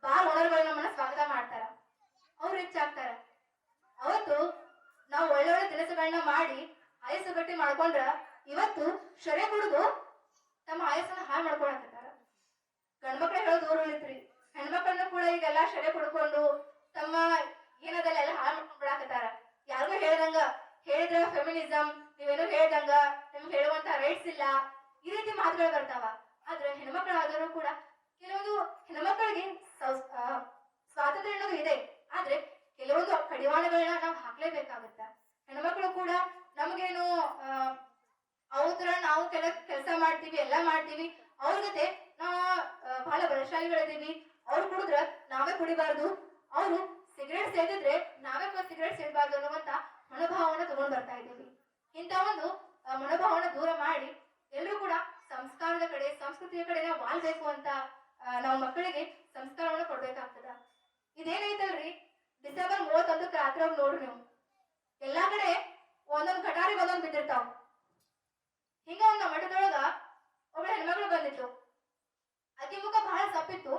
ಬಾಳ ಓನರ್ಗಳು ನಮ್ಮನ್ನ ಸ್ವಾಗತ ಮಾಡ್ತಾರ. ಅವ್ರು ಹೆಚ್ಚಾಗ್ತಾರ. ಅವತ್ತು ನಾವು ಒಳ್ಳೊಳ್ಳೆ ಕೆಲಸಗಳನ್ನ ಮಾಡಿ ಆಯಸ್ಸು ಗಟ್ಟಿ ಮಾಡ್ಕೊಂಡ್ರ ಇವತ್ತು ಶರೆ ಕುಡಿದು ತಮ್ಮ ಆಯಸ್ಸನ್ನ ಹಾಳು ಮಾಡ್ಕೊಳಕತ್ತಾರ. ಗಂಡ್ಮಕ್ಳು ಹೇಳೋದು ದೂರ ಉಳಿತ್ರಿ, ಹೆಣ್ಮಕ್ಳನ್ನ ಕೂಡ ಈಗೆಲ್ಲಾ ಶರೆ ಕುಡ್ಕೊಂಡು ತಮ್ಮ ಏನದಲ್ಲ ಎಲ್ಲ ಹಾಳು ಮಾಡ್ಕೊಂಡ್ ಬಿಡಾಕತ್ತಾರ. ಯಾರಿಗೂ ಹೇಳ್ದಂಗ ಹೇಳಿದ್ರ ಫೆಮಿನಿಸಂ, ನೀವೇನೋ ಹೇಳ್ದಂಗ ನಿಮ್ಗೆ ಹೇಳುವಂತ ರೈಟ್ಸ್ ಇಲ್ಲ, ಈ ರೀತಿ ಮಾತುಗಳು ಬರ್ತಾವ. ಆದ್ರೆ ಹೆಣ್ಮಕ್ಳಾದರೂ ಕೂಡ ಕೆಲವೊಂದು ಹೆಣ್ಮಕ್ಳಿಗೆ ಸ್ವಾತಂತ್ರ್ಯ ಅನ್ನೋದು ಇದೆ. ಆದ್ರೆ ಕೆಲವೊಂದು ಕಡಿವಾಣಗಳನ್ನ ನಾವು ಹಾಕ್ಲೇಬೇಕಾಗತ್ತ. ಹೆಣ್ಮಕ್ಳು ಕೂಡ ನಮಗೇನು ಅವ್ರ ನಾವು ಕೆಲಸ ಮಾಡ್ತೀವಿ, ಎಲ್ಲಾ ಮಾಡ್ತೀವಿ, ಅವ್ರ ಜೊತೆ ನಾವು ಬಹಳ ಬಲಶಾಲಿಗಳಿದೀವಿ. ಅವ್ರು ಕುಡಿದ್ರ ನಾವೇ ಕುಡಿಬಾರ್ದು, ಅವರು ಸಿಗರೇಟ್ ಸೇದಿದ್ರೆ ನಾವೇ ಸಿಗರೇಟ್ ಸೇದಬಾರ್ದು ಅನ್ನುವಂತ ಮನೋಭಾವನ ತಗೊಂಡ್ ಬರ್ತಾ ಇದ್ದೀವಿ. ಇಂಥ ಒಂದು ಮನೋಭಾವನ ದೂರ ಮಾಡಿ ಎಲ್ಲರೂ ಕೂಡ ಸಂಸ್ಕಾರದ ಕಡೆ, ಸಂಸ್ಕೃತಿಯ ಕಡೆ ನಾವು ವಾಲ್ಬೇಕು ಅಂತ ನಾವು ಮಕ್ಕಳಿಗೆ ಸಂಸ್ಕಾರವನ್ನು ಕೊಡ್ಬೇಕಾಗ್ತದ. ಇದೇನೈತಲ್ರಿ, ಡಿಸೆಂಬರ್ 31 ರಾತ್ರಿ ಹೋಗಿ ನೋಡ್ರಿ ನೀವು, ಎಲ್ಲಾ ಕಡೆ ಒಂದೊಂದ್ ಕಟಾರಿಗೆ ಒಂದೊಂದ್ ಬಿದ್ದಿರ್ತಾವ. ಹಿಂಗ ಒಂದ್ ಮಠದೊಳಗ ಒಬ್ಬಳ ಹೆಣ್ಮಗಳು ಬಂದಿತ್ತು. ಆಕಿ ಮುಖ ಬಹಳ ಸಪ್ಪಿತ್ತು.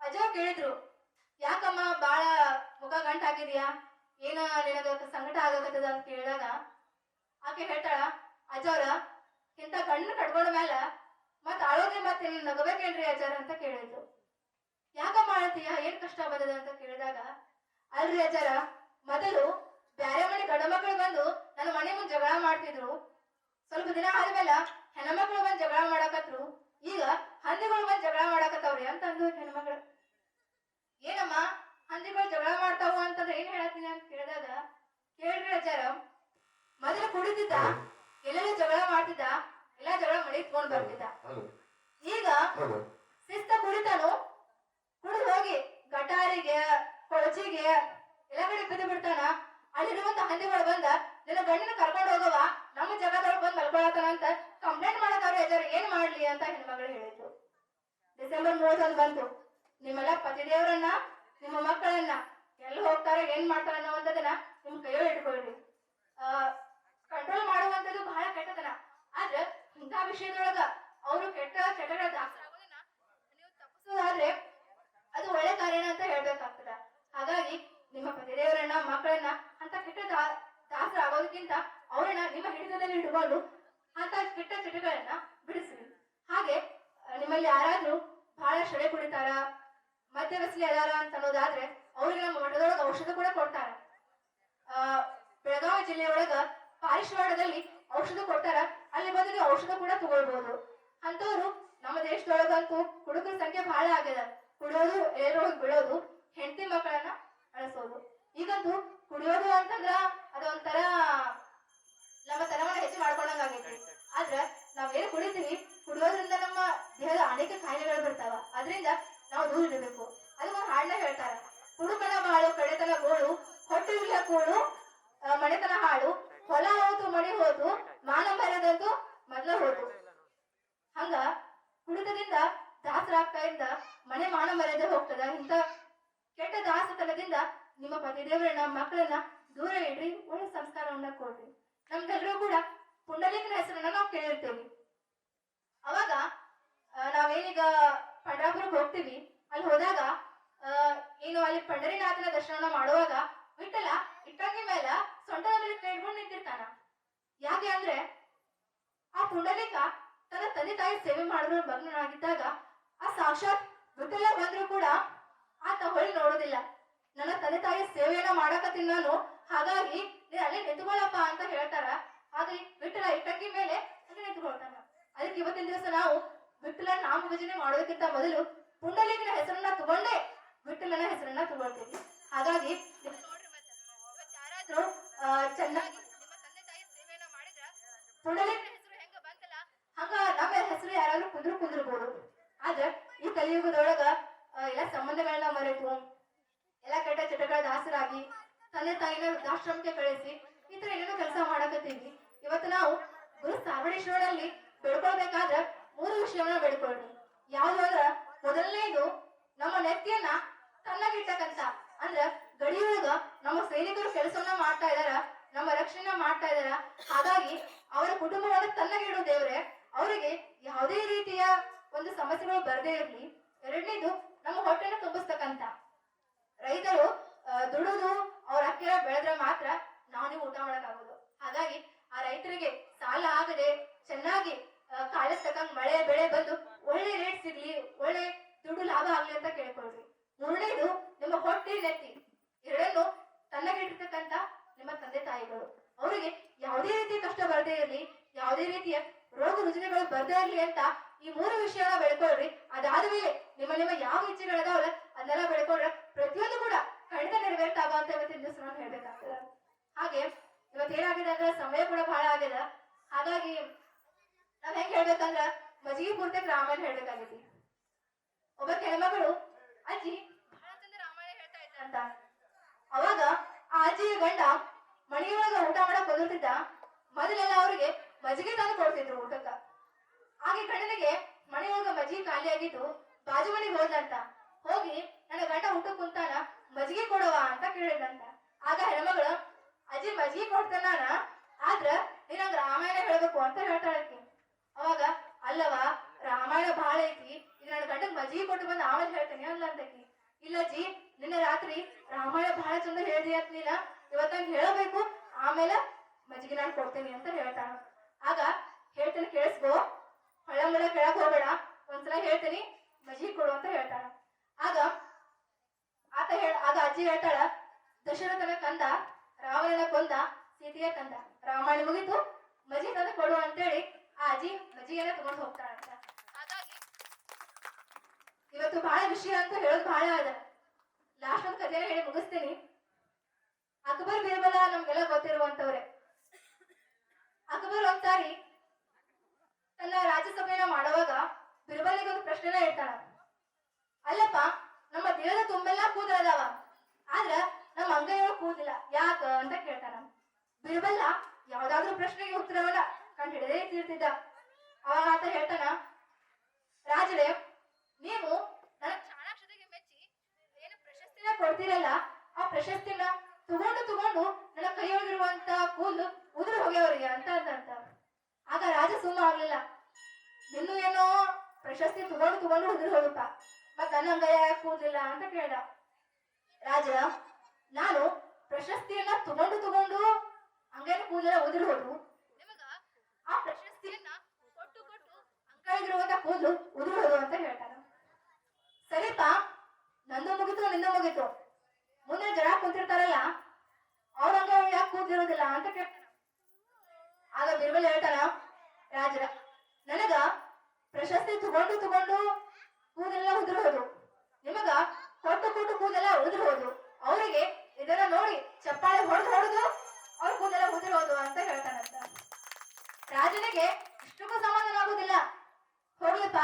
ಅಜ್ಜವ್ರು ಕೇಳಿದ್ರು, ಯಾಕಮ್ಮ ಬಾಳ ಮುಖ ಗಂಟಾಗಿದ್ಯಾ, ಏನ ನಿನಗ ಸಂಕಟ ಆಗಕತ್ತದ ಅಂತ ಕೇಳಿದಾಗ ಆಕೆ ಹೇಳ್ತಾಳ, ಅಜ್ಜವ್ರ ಇಂತ ಕಣ್ಣು ಕಟ್ಕೊಂಡ ಮ್ಯಾಲ ಮತ್ ಅಳೋದೆ ಮತ್ತೆ ನಗಬೇಕೇನ್ರಿ ಅಜ್ಜಾರ ಅಂತ ಕೇಳಿದ್ರು. ಯಾಕಮ್ಮ ಅಳತೀಯ, ಏನ್ ಕಷ್ಟ ಬರ್ತದ ಅಂತ ಕೇಳಿದಾಗ, ಅಲ್ರಿ ಅಜ್ಜಾರ, ಮೊದಲು ಬ್ಯಾರೆ ಮನೆ ಗಂಡ ಮಕ್ಳು ಬಂದು ನನ್ನ ಮನೆ ಮುಂದೆ ಜಗಳ ಮಾಡ್ತಿದ್ರು, ಸ್ವಲ್ಪ ದಿನ ಆದ್ಮೇಲೆ ಹೆಣ್ಮಕ್ಳು ಬಂದ್ ಜಗಳ ಮಾಡಾಕತ್ರು, ಈಗ ಹಂದಿಗಳು ಬಂದ್ ಜಗಳ ಮಾಡಾಕತ್ತವ್ರಿ ಅಂತ ಅಂದ್ರು ಹೆಣ್ಮಕ್ಳು. ಏನಮ್ಮ ಹಂದಿಗಳು ಜಗಳ ಮಾಡ್ತಾವ ಅಂತಂದ್ರೆ ಏನ್ ಹೇಳತ್ತೀನಿ ಅಂತ ಕೇಳಿದಾಗ, ಕೇಳ್ರಿ ಅಜ್ಜಾರ, ಮೊದಲು ಕುಡಿತಿದ್ದ ಎಲ್ಲೆಲ್ಲ ಜಗಳ ಮಾಡ್ತಿದ್ದ, ಎಲ್ಲಾ ಜಗಳ ಮಳಿ ತಗೊಂಡ್ ಬರ್ತಿದ್ದ. ಈಗ ಶಿಸ್ತ ಕುಡಿತಾನು, ಕುಡಿದು ಹೋಗಿ ಗಟಾರಿಗೆ ಕೊಳಚಿಗೆ ಎಲ್ಲ ಕಡೆ ಬಿದ್ದು ಬಿಡ್ತಾನ. ಅಲ್ಲಿರುವಂತ ಹಂದಿಗಳು ಬಂದ ನಿನ್ನ ಗಂಡನ ಕರ್ಕೊಂಡು ಹೋಗವ, ನಮ್ಮ ಜಗದೊಳಗೆ ಬಂದ್ ಮಲ್ಕೊಳತಾನ ಅಂತ ಕಂಪ್ಲೇಂಟ್ ಮಾಡತಾರ. ಅಜ್ಜಾರ ಏನ್ ಮಾಡ್ಲಿ ಅಂತ ಹೆಣ್ಮಗಳು ಹೇಳಿದ್ರು. ಡಿಸೆಂಬರ್ 31 ಬಂತು. ನಿಮ್ಮೆಲ್ಲ ಪತಿದೇವರನ್ನ, ನಿಮ್ಮ ಮಕ್ಕಳನ್ನ ಎಲ್ಲಿ ಹೋಗ್ತಾರ, ಏನ್ ಮಾಡ್ತಾರ ಅನ್ನೋವಂಥದನ್ನ ನಿಮ್ ಕೈಯಲ್ಲಿ ಇಟ್ಕೊಳ್ರಿ. ಕಂಟ್ರೋಲ್ ಮಾಡುವಂಥದ್ದು ಬಹಳ ಕೆಟ್ಟತನ. ಆದ್ರೆ ಇಂಥ ವಿಷಯದೊಳಗ ಅವರು ಕೆಟ್ಟ ಚಟಗಳ ದಾಸರಾಗೋದನ್ನ ನೀವು ತಪ್ಪಿಸೋದಾದ್ರೆ ಅದು ಒಳ್ಳೆ ಕಾರ್ಯನ ಅಂತ ಹೇಳ್ಬೇಕಾಗ್ತದ. ಹಾಗಾಗಿ ನಿಮ್ಮ ಪತಿದೇವರನ್ನ, ಮಕ್ಕಳನ್ನ ಅಂತ ಕೆಟ್ಟ ದಾಸರಾಗೋದಕ್ಕಿಂತ ಅವ್ರನ್ನ ನಿಮ್ಮ ಹಿಡಿತದಲ್ಲಿ ಇಟ್ಕೊಂಡು ಅಂತ ಕೆಟ್ಟ ಚಟಗಳನ್ನ ಬಿಡಿಸ್ರಿ. ಹಾಗೆ ನಿಮ್ಮಲ್ಲಿ ಯಾರಾದ್ರೂ ಬಹಳ ಶರೆ ಕುಡಿತಾರ, ಮದ್ಯವ್ಯಸನಿ ಅದಾರ ಅಂತ ಅನ್ನೋದಾದ್ರೆ ಅವ್ರಿಗೆ ನಮ್ಮ ಮಠದೊಳಗ ಔಷಧ ಕೂಡ ಕೊಡ್ತಾರ. ಬೆಳಗಾವಿ ಜಿಲ್ಲೆಯೊಳಗ ಪಾರಿಶ್ವಾಡದಲ್ಲಿ ಔಷಧ ಕೊಡ್ತಾರ, ಅಲ್ಲಿ ಬಂದು ನೀವು ಔಷಧ ಕೂಡ ತಗೊಳ್ಬಹುದು. ಅಂತವ್ರು ನಮ್ಮ ದೇಶದೊಳಗಂತೂ ಹುಡುಗರ ಸಂಖ್ಯೆ ಬಹಳ ಆಗ್ಯದ. ಕುಡಿಯೋದು, ಎಲ್ಲರೋಗಿ ಬಿಡೋದು, ಹೆಂಡತಿ ಮಕ್ಕಳನ್ನ ಅಳಿಸೋದು. ಈಗಂತೂ ಕುಡಿಯೋದು ಅಂತಂದ್ರ ಅದೊಂಥರ ನಮ್ಮ ತನವನ್ನ ಹೆಚ್ಚು ಮಾಡ್ಕೊಂಡಂಗ ಆಗೈತಿ. ಆದ್ರ ನಾವೇನು ಕುಡಿತೀವಿ, ಕುಡಿಯೋದ್ರಿಂದ ನಮ್ಮ ದೇಹದ ಅನೇಕ ಕಾಯಿಲೆಗಳು ಬರ್ತಾವ. ಅದರಿಂದ ನಾವು ದೂರ ಇರಬೇಕು. ಅದಕ್ಕೊಂದು ಹಾಡನ್ನ ಹೇಳ್ತಾರ, ಹುಡುಕನ ಬಾಳು ಕಡೆತನ ಗೋಳು, ಹೊಟ್ಟೆ ಉರಿಯ ಕೂಳು ಮನೆತನ ಹಾಳು, ಹೊಲ ಹೋತು ಮಣಿ ಹೋತು, ಮಾನ ಮರ್ಯಾದಂತೂ ಮೊದ್ಲ ಹೋತು. ಹಂಗ ಕುಡಿತದಿಂದ ದಾಸರಾಗ್ತಾ ಇದ್ದ ಮನೆ ಮಾನ ಮರ್ಯಾದೆ ಹೋಗ್ತದ. ಇಂಥ ಕೆಟ್ಟ ದಾಸತನದಿಂದ ನಿಮ್ಮ ಪತಿದೇವರನ್ನ, ಮಕ್ಕಳನ್ನ ದೂರ ಇಡ್ರಿ, ಒಳ್ಳೆ ಸಂಸ್ಕಾರವನ್ನ ಕೊಡ್ರಿ. ನಮ್ಗೆಲ್ಲರೂ ಕೂಡ ಪುಂಡಲಿಕನ ಹೆಸರನ್ನ ನಾವು ಕೇಳಿರ್ತೇವಿ. ಅವಾಗ ನಾವೇನೀಗ ಪಂಡ್ರಾಪುರಕ್ಕೆ ಹೋಗ್ತೀವಿ, ಅಲ್ಲಿ ಹೋದಾಗ ಏನು ಅಲ್ಲಿ ಪಂಡರಿನಾಥನ ದರ್ಶನ ಮಾಡುವಾಗ ವಿಠಲ ಇಟ್ಟಂಗಿ ಮೇಲ ಸೊಂಟದ ಮೇಲೆ ಕೈ ಇಟ್ಕೊಂಡು ನಿಂತಿರ್ತಾನ. ಯಾಕೆ ಅಂದ್ರೆ ಆ ಪುಂಡಲಿಕ ತನ್ನ ತಂದೆ ತಾಯಿ ಸೇವೆ ಮಾಡಿದ್ರು ಭಗ್ನನಾಗಿದ್ದಾಗ ಆ ಸಾಕ್ಷಾತ್ ವಿಠಲ ಬಂದ್ರು ಕೂಡ ಆತ ಹೊಳಿ ನೋಡೋದಿಲ್ಲ. ನನ್ನ ತಂದೆ ತಾಯಿ ಸೇವೆಯನ್ನ ಮಾಡಕತ್ತೀನಿ ನಾನು, ಹಾಗಾಗಿ ನೀನ್ ಅಲ್ಲೇ ನಿಂತ್ಕೊಳ್ಳಪ್ಪ ಅಂತ ಹೇಳ್ತಾರ. ಹಾಗೆ ವಿಠಲ ಇಟ್ಟಂಗಿ ಮೇಲೆ ಅಲ್ಲೇ ನಿಂತ್ಕೊಳ್ತಾನ. ಅದಕ್ಕೆ ಇವತ್ತಿನ ದಿವಸ ನಾವು ವಿಠಲ ನಾಮ ಭಜನೆ ಮಾಡೋದಕ್ಕಿಂತ ಮೊದಲು ಪುಂಡಲಿಕನ ಹೆಸರನ್ನ ತಗೊಂಡೇ ವಿಠಲನ ಹೆಸರನ್ನ ತಗೊಳ್ತೀವಿ. ಹಾಗಾಗಿ ಯಾರಾದ್ರೂ ಚೆನ್ನಾಗಿ ನಿಮ್ಮ ತಂದೆ ತಾಯಿ ಸೇವೆಯನ್ನ ಮಾಡಿದ್ರ ಪುಂಡಲಿಕನ ಹೆಸರು ಹೆಂಗ ಬಂತಲ್ಲ ಹಂಗ ನಮ್ಮ ಹೆಸರು ಯಾರಾದ್ರೂ ಕುಂದ್ರಬಹುದು. ಆದ್ರೆ ಈ ಕಲಿಯುಗದೊಳಗ ಎಲ್ಲ ಸಂಬಂಧಗಳನ್ನ ಮರೆತು ಎಲ್ಲ ಕೆಟ್ಟ ಚಟಗಳ ದಾಸರಾಗಿ ತಂದೆ ತಾಯಿನ ವೃದ್ಧಾಶ್ರಮಕ್ಕೆ ಕಳಿಸಿ ಈ ತರ ಏನೇನೋ ಕೆಲಸ ಮಾಡಕತ್ತೀವಿ. ಇವತ್ತು ನಾವು ಗುರು ಸಾರ್ವಣೇಶ್ವರಲ್ಲಿ ಬೆಳ್ಕೊಳ್ಬೇಕಾದ್ರ 3 ವಿಷಯವನ್ನ ಬೆಳ್ಕೊಳ್ರಿ. ಯಾವ್ದು ಅಂದ್ರ ಮೊದಲನೇದು ನಮ್ಮ ನೆತ್ತಿಯನ್ನ ತನ್ನಗಿಟ್ಟಕಂತ, ಅಂದ್ರ ಗಡಿಯೊಳಗ ನಮ್ಮ ಸೈನಿಕರು ಕೆಲಸವನ್ನ ಮಾಡ್ತಾ ಇದಾರ, ನಮ್ಮ ರಕ್ಷಣೆ ಮಾಡ್ತಾ ಇದಾರ. ಹಾಗಾಗಿ ಅವರ ಕುಟುಂಬವನ್ನ ತನ್ನಗಿಡೋ ದೇವ್ರೆ ಅವರಿಗೆ ಯಾವುದೇ ರೀತಿಯ ಒಂದು ಸಮಸ್ಯೆಗಳು ಬರದೇ ಇರಲಿ. ಎರಡನೇದು ನಮ್ಮ ಹೊಟ್ಟೆನ ತುಂಬಿಸ್ತಕ್ಕಂತ ರೈತರು ದುಡಿದು ಅವ್ರ ಅಕ್ಕಿಯ ಬೆಳೆದ್ರೆ ಮಾತ್ರ ನಾವು ನೀವು ಊಟ ಮಾಡಕ್ಕಾಗೋದು. ಹಾಗಾಗಿ ಆ ರೈತರಿಗೆ ಸಾಲ ಆಗದೆ ಚೆನ್ನಾಗಿ ಕಾಲಕ್ಕೆ ತಕ್ಕಂಗ್ ಮಳೆ ಬೆಳೆ ಬಂದು ಒಳ್ಳೆ ರೇಟ್ ಸಿಗ್ಲಿ, ಒಳ್ಳೆ ದುಡ್ಡು ಲಾಭ ಆಗ್ಲಿ ಅಂತ ಕೇಳ್ಕೊಳ್ರಿ. ಮೂರನೇದು ನಿಮ್ಮ ಹೊಟ್ಟೆ ನೆತ್ತಿ ಎರಡನ್ನು ತನ್ನಗಿಟ್ಟಿರ್ತಕ್ಕಂತ ನಿಮ್ಮ ತಂದೆ ತಾಯಿಗಳು, ಅವರಿಗೆ ಯಾವುದೇ ರೀತಿಯ ಕಷ್ಟ ಬರದೇ ಇರಲಿ, ಯಾವುದೇ ರೀತಿಯ ರೋಗ ರುಜಿನಗಳು ಬರದೇ ಇರಲಿ ಅಂತ ಈ ಮೂರು ವಿಷಯನ ಬೆಳ್ಕೊಳ್ರಿ. ಅದಾದ ಮೇಲೆ ನಿಮ್ಮ ನಿಮ್ಮ ಯಾವ ಇಚ್ಛೆಗಳದಾವಲ್ಲ ಅದನ್ನೆಲ್ಲ ಬೆಳ್ಕೊಂಡ್ರೆ ಪ್ರತಿಯೊಂದು ಕೂಡ ಖಂಡಿತ ನೆರವೇರ್ತಾವ ಅಂತ ಇವತ್ತಿನ ದಿವಸ ನಾನು ಹೇಳ್ಬೇಕಾಗ್ತದೆ. ಹಾಗೆ ಇವತ್ತೇನಾಗಿದೆ ಅಂದ್ರೆ ಸಮಯ ಕೂಡ ಬಹಳ ಆಗ್ಯದ. ಹಾಗಾಗಿ ನಾವ್ ಹೆಂಗ್ ಹೇಳ್ಬೇಕಂದ್ರ ಮಜ್ಜಿಗೆ ಪೂರ್ತಿ ರಾಮಾಯಣ ಹೇಳ್ಬೇಕಾಗೈತಿ. ಒಬ್ಬ ಹೆಣ್ಮಗಳು ಅಜ್ಜಿ ಬಹಳ ಚಂದ ರಾಮಾಯಣ ಹೇಳ್ತಾ ಇದ್ದ ಅಂತ. ಅವಾಗ ಆ ಅಜ್ಜಿಯ ಗಂಡ ಮನೆಯೊಳಗ ಊಟ ಮಾಡಕ್ ಬಂದಿರ್ತಿದ್ದ. ಮೊದಲೆಲ್ಲ ಅವ್ರಿಗೆ ಮಜ್ಜಿಗೆ ತಂದು ಕೊಡ್ತಿದ್ರು ಊಟಕ್ಕ. ಹಾಗೆ ಗಂಡನಿಗೆ ಮನೆಯೊಳಗ ಮಜ್ಜಿಗೆ ಖಾಲಿ ಆಗಿದ್ದು ಬಾಜು ಮನೆಗೆ ಹೋದಂತ. ಹೋಗಿ ನನ್ನ ಗಂಡ ಊಟ ಕುಂತಾನ, ಮಜ್ಜಿಗೆ ಕೊಡವ ಅಂತ ಕೇಳಿದಂತ. ಆಗ ಹೆಣ್ಮಗಳು ಅಜ್ಜಿ ಮಜ್ಜಿಗೆ ಕೊಡ್ತಾನ, ಆದ್ರ ನೀನಂಗ ರಾಮಾಯಣ ಹೇಳ್ಬೇಕು ಅಂತ ಹೇಳ್ತಾಳಕ್ಕೆ. ಅವಾಗ ಅಲ್ಲವ ರಾಮಾಯಣ ಬಹಳ ಐತಿ, ಈಗ ನನ್ನ ಗಂಡಗ್ ಮಜ್ಜಿಗೆ ಕೊಟ್ಟು ಬಂದು ಆಮೇಲೆ ಹೇಳ್ತೇನೆ ಅಂದ್ಲಂತಕಿ. ಇಲ್ಲ ಅಜ್ಜಿ, ನಿನ್ನ ರಾತ್ರಿ ರಾಮಾಯಣ ಬಹಳ ಚಂದ ಹೇಳ್ದಿ ಅಂತ ನೀನ ಇವತ್ತಂಗ ಹೇಳಬೇಕು, ಆಮೇಲೆ ಮಜ್ಜಿಗೆ ನಾನು ಕೊಡ್ತೇನೆ ಅಂತ ಹೇಳ್ತಾಳ. ಆಗ ಹೇಳ್ತೇನೆ ಕೇಳಿಸ್ಕೋ, ಹೊಳ್ಳಂಬಳ ಕೇಳಕ್ ಹೋಗ್ಬೇಡ, ಒಂದ್ಸಲ ಹೇಳ್ತೇನಿ ಮಜ್ಜಿಗೆ ಕೊಡು ಅಂತ ಹೇಳ್ತಾಳ. ಆಗ ಆಗ ಅಜ್ಜಿ ಹೇಳ್ತಾಳ, ದಶರಥನ ಕಂದ ರಾವಣನ ಕೊಂದ, ಸೀತೆಯ ತಂದ, ರಾಮಾಯಣ ಮುಗಿತು, ಮಜ್ಜಿಗೆ ತಂದು ಕೊಡು ಅಂತೇಳಿ ಆ ಅಜ್ಜಿ ಮಜ್ಜಿಗೆನ ತಗೊಂಡು ಹೋಗ್ತಾಳಂತ. ಹಾಗಾಗಿ ಇವತ್ತು ಬಹಳ ವಿಷಯ ಅಂತ ಹೇಳೋದು ಬಹಳ ಅದ. ಲಾಸ್ಟ್ ಒಂದು ಕಥೆನ ಹೇಳಿ ಮುಗಿಸ್ತೀನಿ. ಅಕ್ಬರ್ ಬೀರ್ಬಲ ನಮ್ಗೆಲ್ಲ ಗೊತ್ತಿರುವಂತವ್ರೆ. ಅಕ್ಬರ್ ಒಂದ್ಸಾರಿ ತನ್ನ ರಾಜ್ಯಸಭೆಯನ್ನ ಮಾಡುವಾಗ ಬಿರ್ಬಲಿಗೆ ಒಂದು ಪ್ರಶ್ನೆನ ಇರ್ತಾಳ. ಅಲ್ಲಪ್ಪ, ನಮ್ಮ ದೇಹದ ತುಂಬೆಲ್ಲ ಕೂದಲದಾವ, ಆದ್ರ ನಮ್ಮ ಅಂಗೈಯೊಳಗೆ ಕೂದಿಲ್ಲ ಯಾಕ ಅಂತ ಕೇಳ್ತಾನ. ಬಿರ್ಬಲ್ಲ ಯಾವ್ದಾದ್ರು ಪ್ರಶ್ನೆಗೆ ಉತ್ತರವನ್ನ ಕಂಡು ಹಿಡದೇ ತೀರ್ತಿದ್ದ. ಅವಾಗ ಆತ ಹೇಳ್ತಾನ, ರಾಜರೇ, ನೀವು ನನ್ನ ಚಾಣಾಕ್ಷತೆಗೆ ಮೆಚ್ಚಿ ಏನು ಪ್ರಶಸ್ತಿನ ಕೊಡ್ತೀರಲ್ಲ, ಆ ಪ್ರಶಸ್ತಿನ ತಗೊಂಡು ನನ್ನ ಕೈಯೊಳಗಿರುವಂತ ಕೂದಲು ಉದುರು ಹೋಗ್ಯವರಿಗೆ ಅಂತ ಅಂದಂತ. ಆಗ ರಾಜ ಸುಮ್ಮ ಆಗ್ಲಿಲ್ಲ. ಇನ್ನು ಏನೋ ಪ್ರಶಸ್ತಿ ತಗೊಂಡು ಉದುರು ಹೋಗುತ್ತಾ, ಮತ್ ನನ್ನ ಅಂಗೈಯ ಕೂದಲಿಲ್ಲ ಅಂತ ಕೇಳ್ದ. ರಾಜ, ನಾನು ಪ್ರಶಸ್ತಿಯನ್ನ ತಗೊಂಡು ಅಂಗೈನ ಕೂದಲ ಉದುರು ಹೋದ್ರು, ನಿಮಗ ಆ ಪ್ರಶಸ್ತಿಯನ್ನ ಕೊಟ್ಟು ಅಂಗೈಗಿರುವಂತ ಕೂದಲು ಉದುರು ಹೋದು ಅಂತ ಹೇಳ್ತಾನ. ಸರಿಪಾ, ನಂದು ಮುಗಿತು ನಿಂದು ಮುಗಿತು, ಮುಂದೆ ಜನ ಕುಂತಿರ್ತಾರಲ್ಲ ಅವ್ರ ಅಂಗ ಯಾಕೆ ಕೂದಿರೋದಿಲ್ಲ ಅಂತ ಕೇಳ್ತಾನ. ಆಗ ಬಿರ್ಬಲ್ ಹೇಳ್ತಾನ, ರಾಜರ, ನನಗ ಪ್ರಶಸ್ತಿ ತಗೊಂಡು ಕೂದಲೆಲ್ಲ ಉದುರು ಹೋದು, ನಿಮಗ ಕೊಟ್ಟು ಕೂದಲೆಲ್ಲ ಉದುರು ಹೋದು, ಅವರಿಗೆ ಇದನ್ನ ನೋಡಿ ಚಪ್ಪಾಳೆ ಹೊಡೆದು ಅವ್ರ ಕೂದಲೆಲ್ಲ ಉದುರು ಹೋದು ಅಂತ ಹೇಳ್ತಾನಂತ. ರಾಜನಿಗೆ ಇಷ್ಟಕ್ಕೂ ಸಮಾಧಾನ ಆಗುದಿಲ್ಲ. ಹೋಗ್ಲಿಪ್ಪ,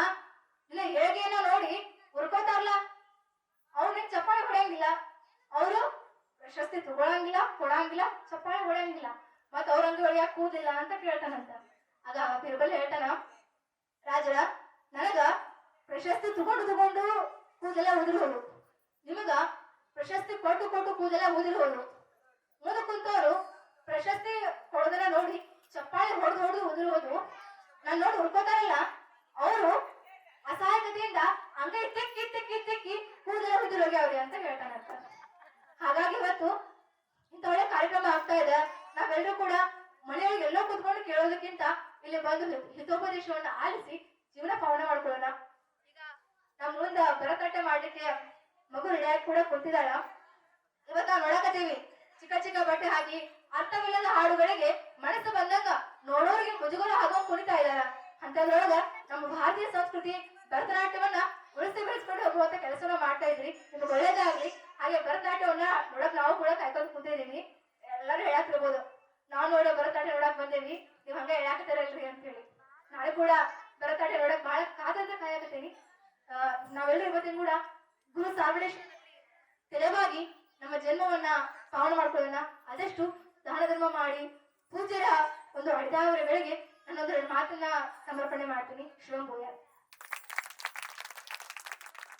ನಿನ್ನ ಹೇಳಿಕೆಯನ್ನ ನೋಡಿ ಉರ್ಕೋತಾರಲ್ಲ, ಅವ್ರು ನಿನ್ ಚಪ್ಪಾಳೆ ಹೊಡೆಯಂಗಿಲ್ಲ, ಅವರು ಪ್ರಶಸ್ತಿ ತಗೊಳಂಗಿಲ್ಲ, ಕೊಡಂಗಿಲ್ಲ, ಚಪ್ಪಾಳೆ ಹೊಡೆಯಂಗಿಲ್ಲ, ಮತ್ ಅವ್ರ ಅಂಗಿ ಯಾಕೆ ಕೂದಿಲ್ಲ ಅಂತ ಕೇಳ್ತಾನಂತ. ಆಗ ಬಿರ್ಬಲ್ ಹೇಳ್ತಾನ, ರಾಜರ, ನನಗ ಪ್ರಶಸ್ತಿ ತಗೊಂಡು ಕೂದೆಲ್ಲ ಉದುರು ಹೋದು, ನಿಮಗ ಪ್ರಶಸ್ತಿ ಕೊಟ್ಟು ಕೂದೆಲ್ಲ ಉದುರು ಹೋದು, ಮುಂದೆ ಕುಂತವರು ಪ್ರಶಸ್ತಿ ಕೊಡೋದನ್ನ ನೋಡಿ ಚಪ್ಪಾಳೆ ಹೊಡೆದು ಉದುರು ಹೋದು, ನಾನು ನೋಡಿ ಉಳ್ಕೋತಾರಲ್ಲ, ಅವರು ಅಸಹಾಯಕತೆಯಿಂದ ಅಂಗೈ ತೆಕ್ಕಿ ಕೂದೆಲ್ಲ ಉದುರು ಹೋಗ್ಯಾವ್ರಿ ಅಂತ ಹೇಳ್ತಾನಂತ. ಹಾಗಾಗಿ ಇವತ್ತು ಇಂಥ ಒಳ್ಳೆ ಕಾರ್ಯಕ್ರಮ ಆಗ್ತಾ ಇದೆ. ನಾವೆಲ್ಲರೂ ಕೂಡ ಮನೆಯೊಳಗೆ ಎಲ್ಲೋ ಕುತ್ಕೊಂಡು ಕೇಳೋದಕ್ಕಿಂತ ಇಲ್ಲಿ ಬಂದು ಹಿತೋಪದೇಶವನ್ನ ಆಲಿಸಿ ಜೀವನ ಪಾವನೆ ಮಾಡ್ಕೊಳ್ಳೋಣ. ಈಗ ನಮ್ಮ ಮುಂದ ಭರತನಾಟ್ಯ ಮಾಡ್ಲಿಕ್ಕೆ ಮಗು ರೆಡಿಯಾಗಿ ಕೂಡ ಕುಂತಿದ್ದಾಳ. ಇವತ್ತು ನಾವು ನೋಡಕತ್ತೀವಿ, ಚಿಕ್ಕ ಬಟ್ಟೆ ಹಾಕಿ ಅರ್ಥವಿಲ್ಲದ ಹಾಡುಗಳಿಗೆ ಮನಸ್ಸು ಬಂದಂಗ ನೋಡೋರಿಗೆ ಮುಜುಗರ ಆಗೋಂಗ್ ಕುಣಿತಾ ಇದ್ದಾರ. ಅಂತದ್ರೊಳಗ ನಮ್ಮ ಭಾರತೀಯ ಸಂಸ್ಕೃತಿ ಭರತನಾಟ್ಯವನ್ನ ಉಳಿಸಿ ಬೆಳೆಸ್ಕೊಂಡು ಹೋಗುವಂತ ಕೆಲಸನ ಮಾಡ್ತಾ ಇದ್ರಿ. ನಿಮ್ಗೆ ಒಳ್ಳೇದಾಗ್ಲಿ. ಹಾಗೆ ಭರತನಾಟ್ಯವನ್ನ ನೋಡಕ್ ನಾವು ಕೂಡ ಕಾಯ್ಕೊಂಡು ಕುಂತಿದೀವಿ. ಎಲ್ಲರೂ ಹೇಳಾಕಿರ್ಬೋದು, ನಾವು ನೋಡೋ ಭರತನಾಟ್ಯ ನೋಡಕ್ ಬಂದೇವಿ, ನೀವ್ ಹಂಗ ಹೇಳಾಕತ್ತಾರಲ್ರಿ ಅಂತ ಹೇಳಿ. ನಾಳೆ ಕೂಡ ಭರತನಾಟ್ಯ ನೋಡಕ್ ಬಹಳ ಕಾದಂತ ಕಾಯಕತ್ತೀನಿ. ನಾವೆಲ್ಲರೂ ಇವತ್ತಿನ ಕೂಡ ಗುರು ಸಾರ್ವಣೇಶ್ವರ ತೆರವಾಗಿ ನಮ್ಮ ಜನ್ಮವನ್ನ ಪಾವನ ಮಾಡ್ಕೊಳ್ಳೋಣ. ಆದಷ್ಟು ದಾನ ಧರ್ಮ ಮಾಡಿ ಪೂಜ್ಯರ ಒಂದು ಅಡಿದಾವರ ವೇಳೆಗೆ ನಾನೊಂದು 2 ಮಾತನ್ನ ಸಮರ್ಪಣೆ ಮಾಡ್ತೀನಿ. ಶಿವಂ ಭೂಯಾತ್.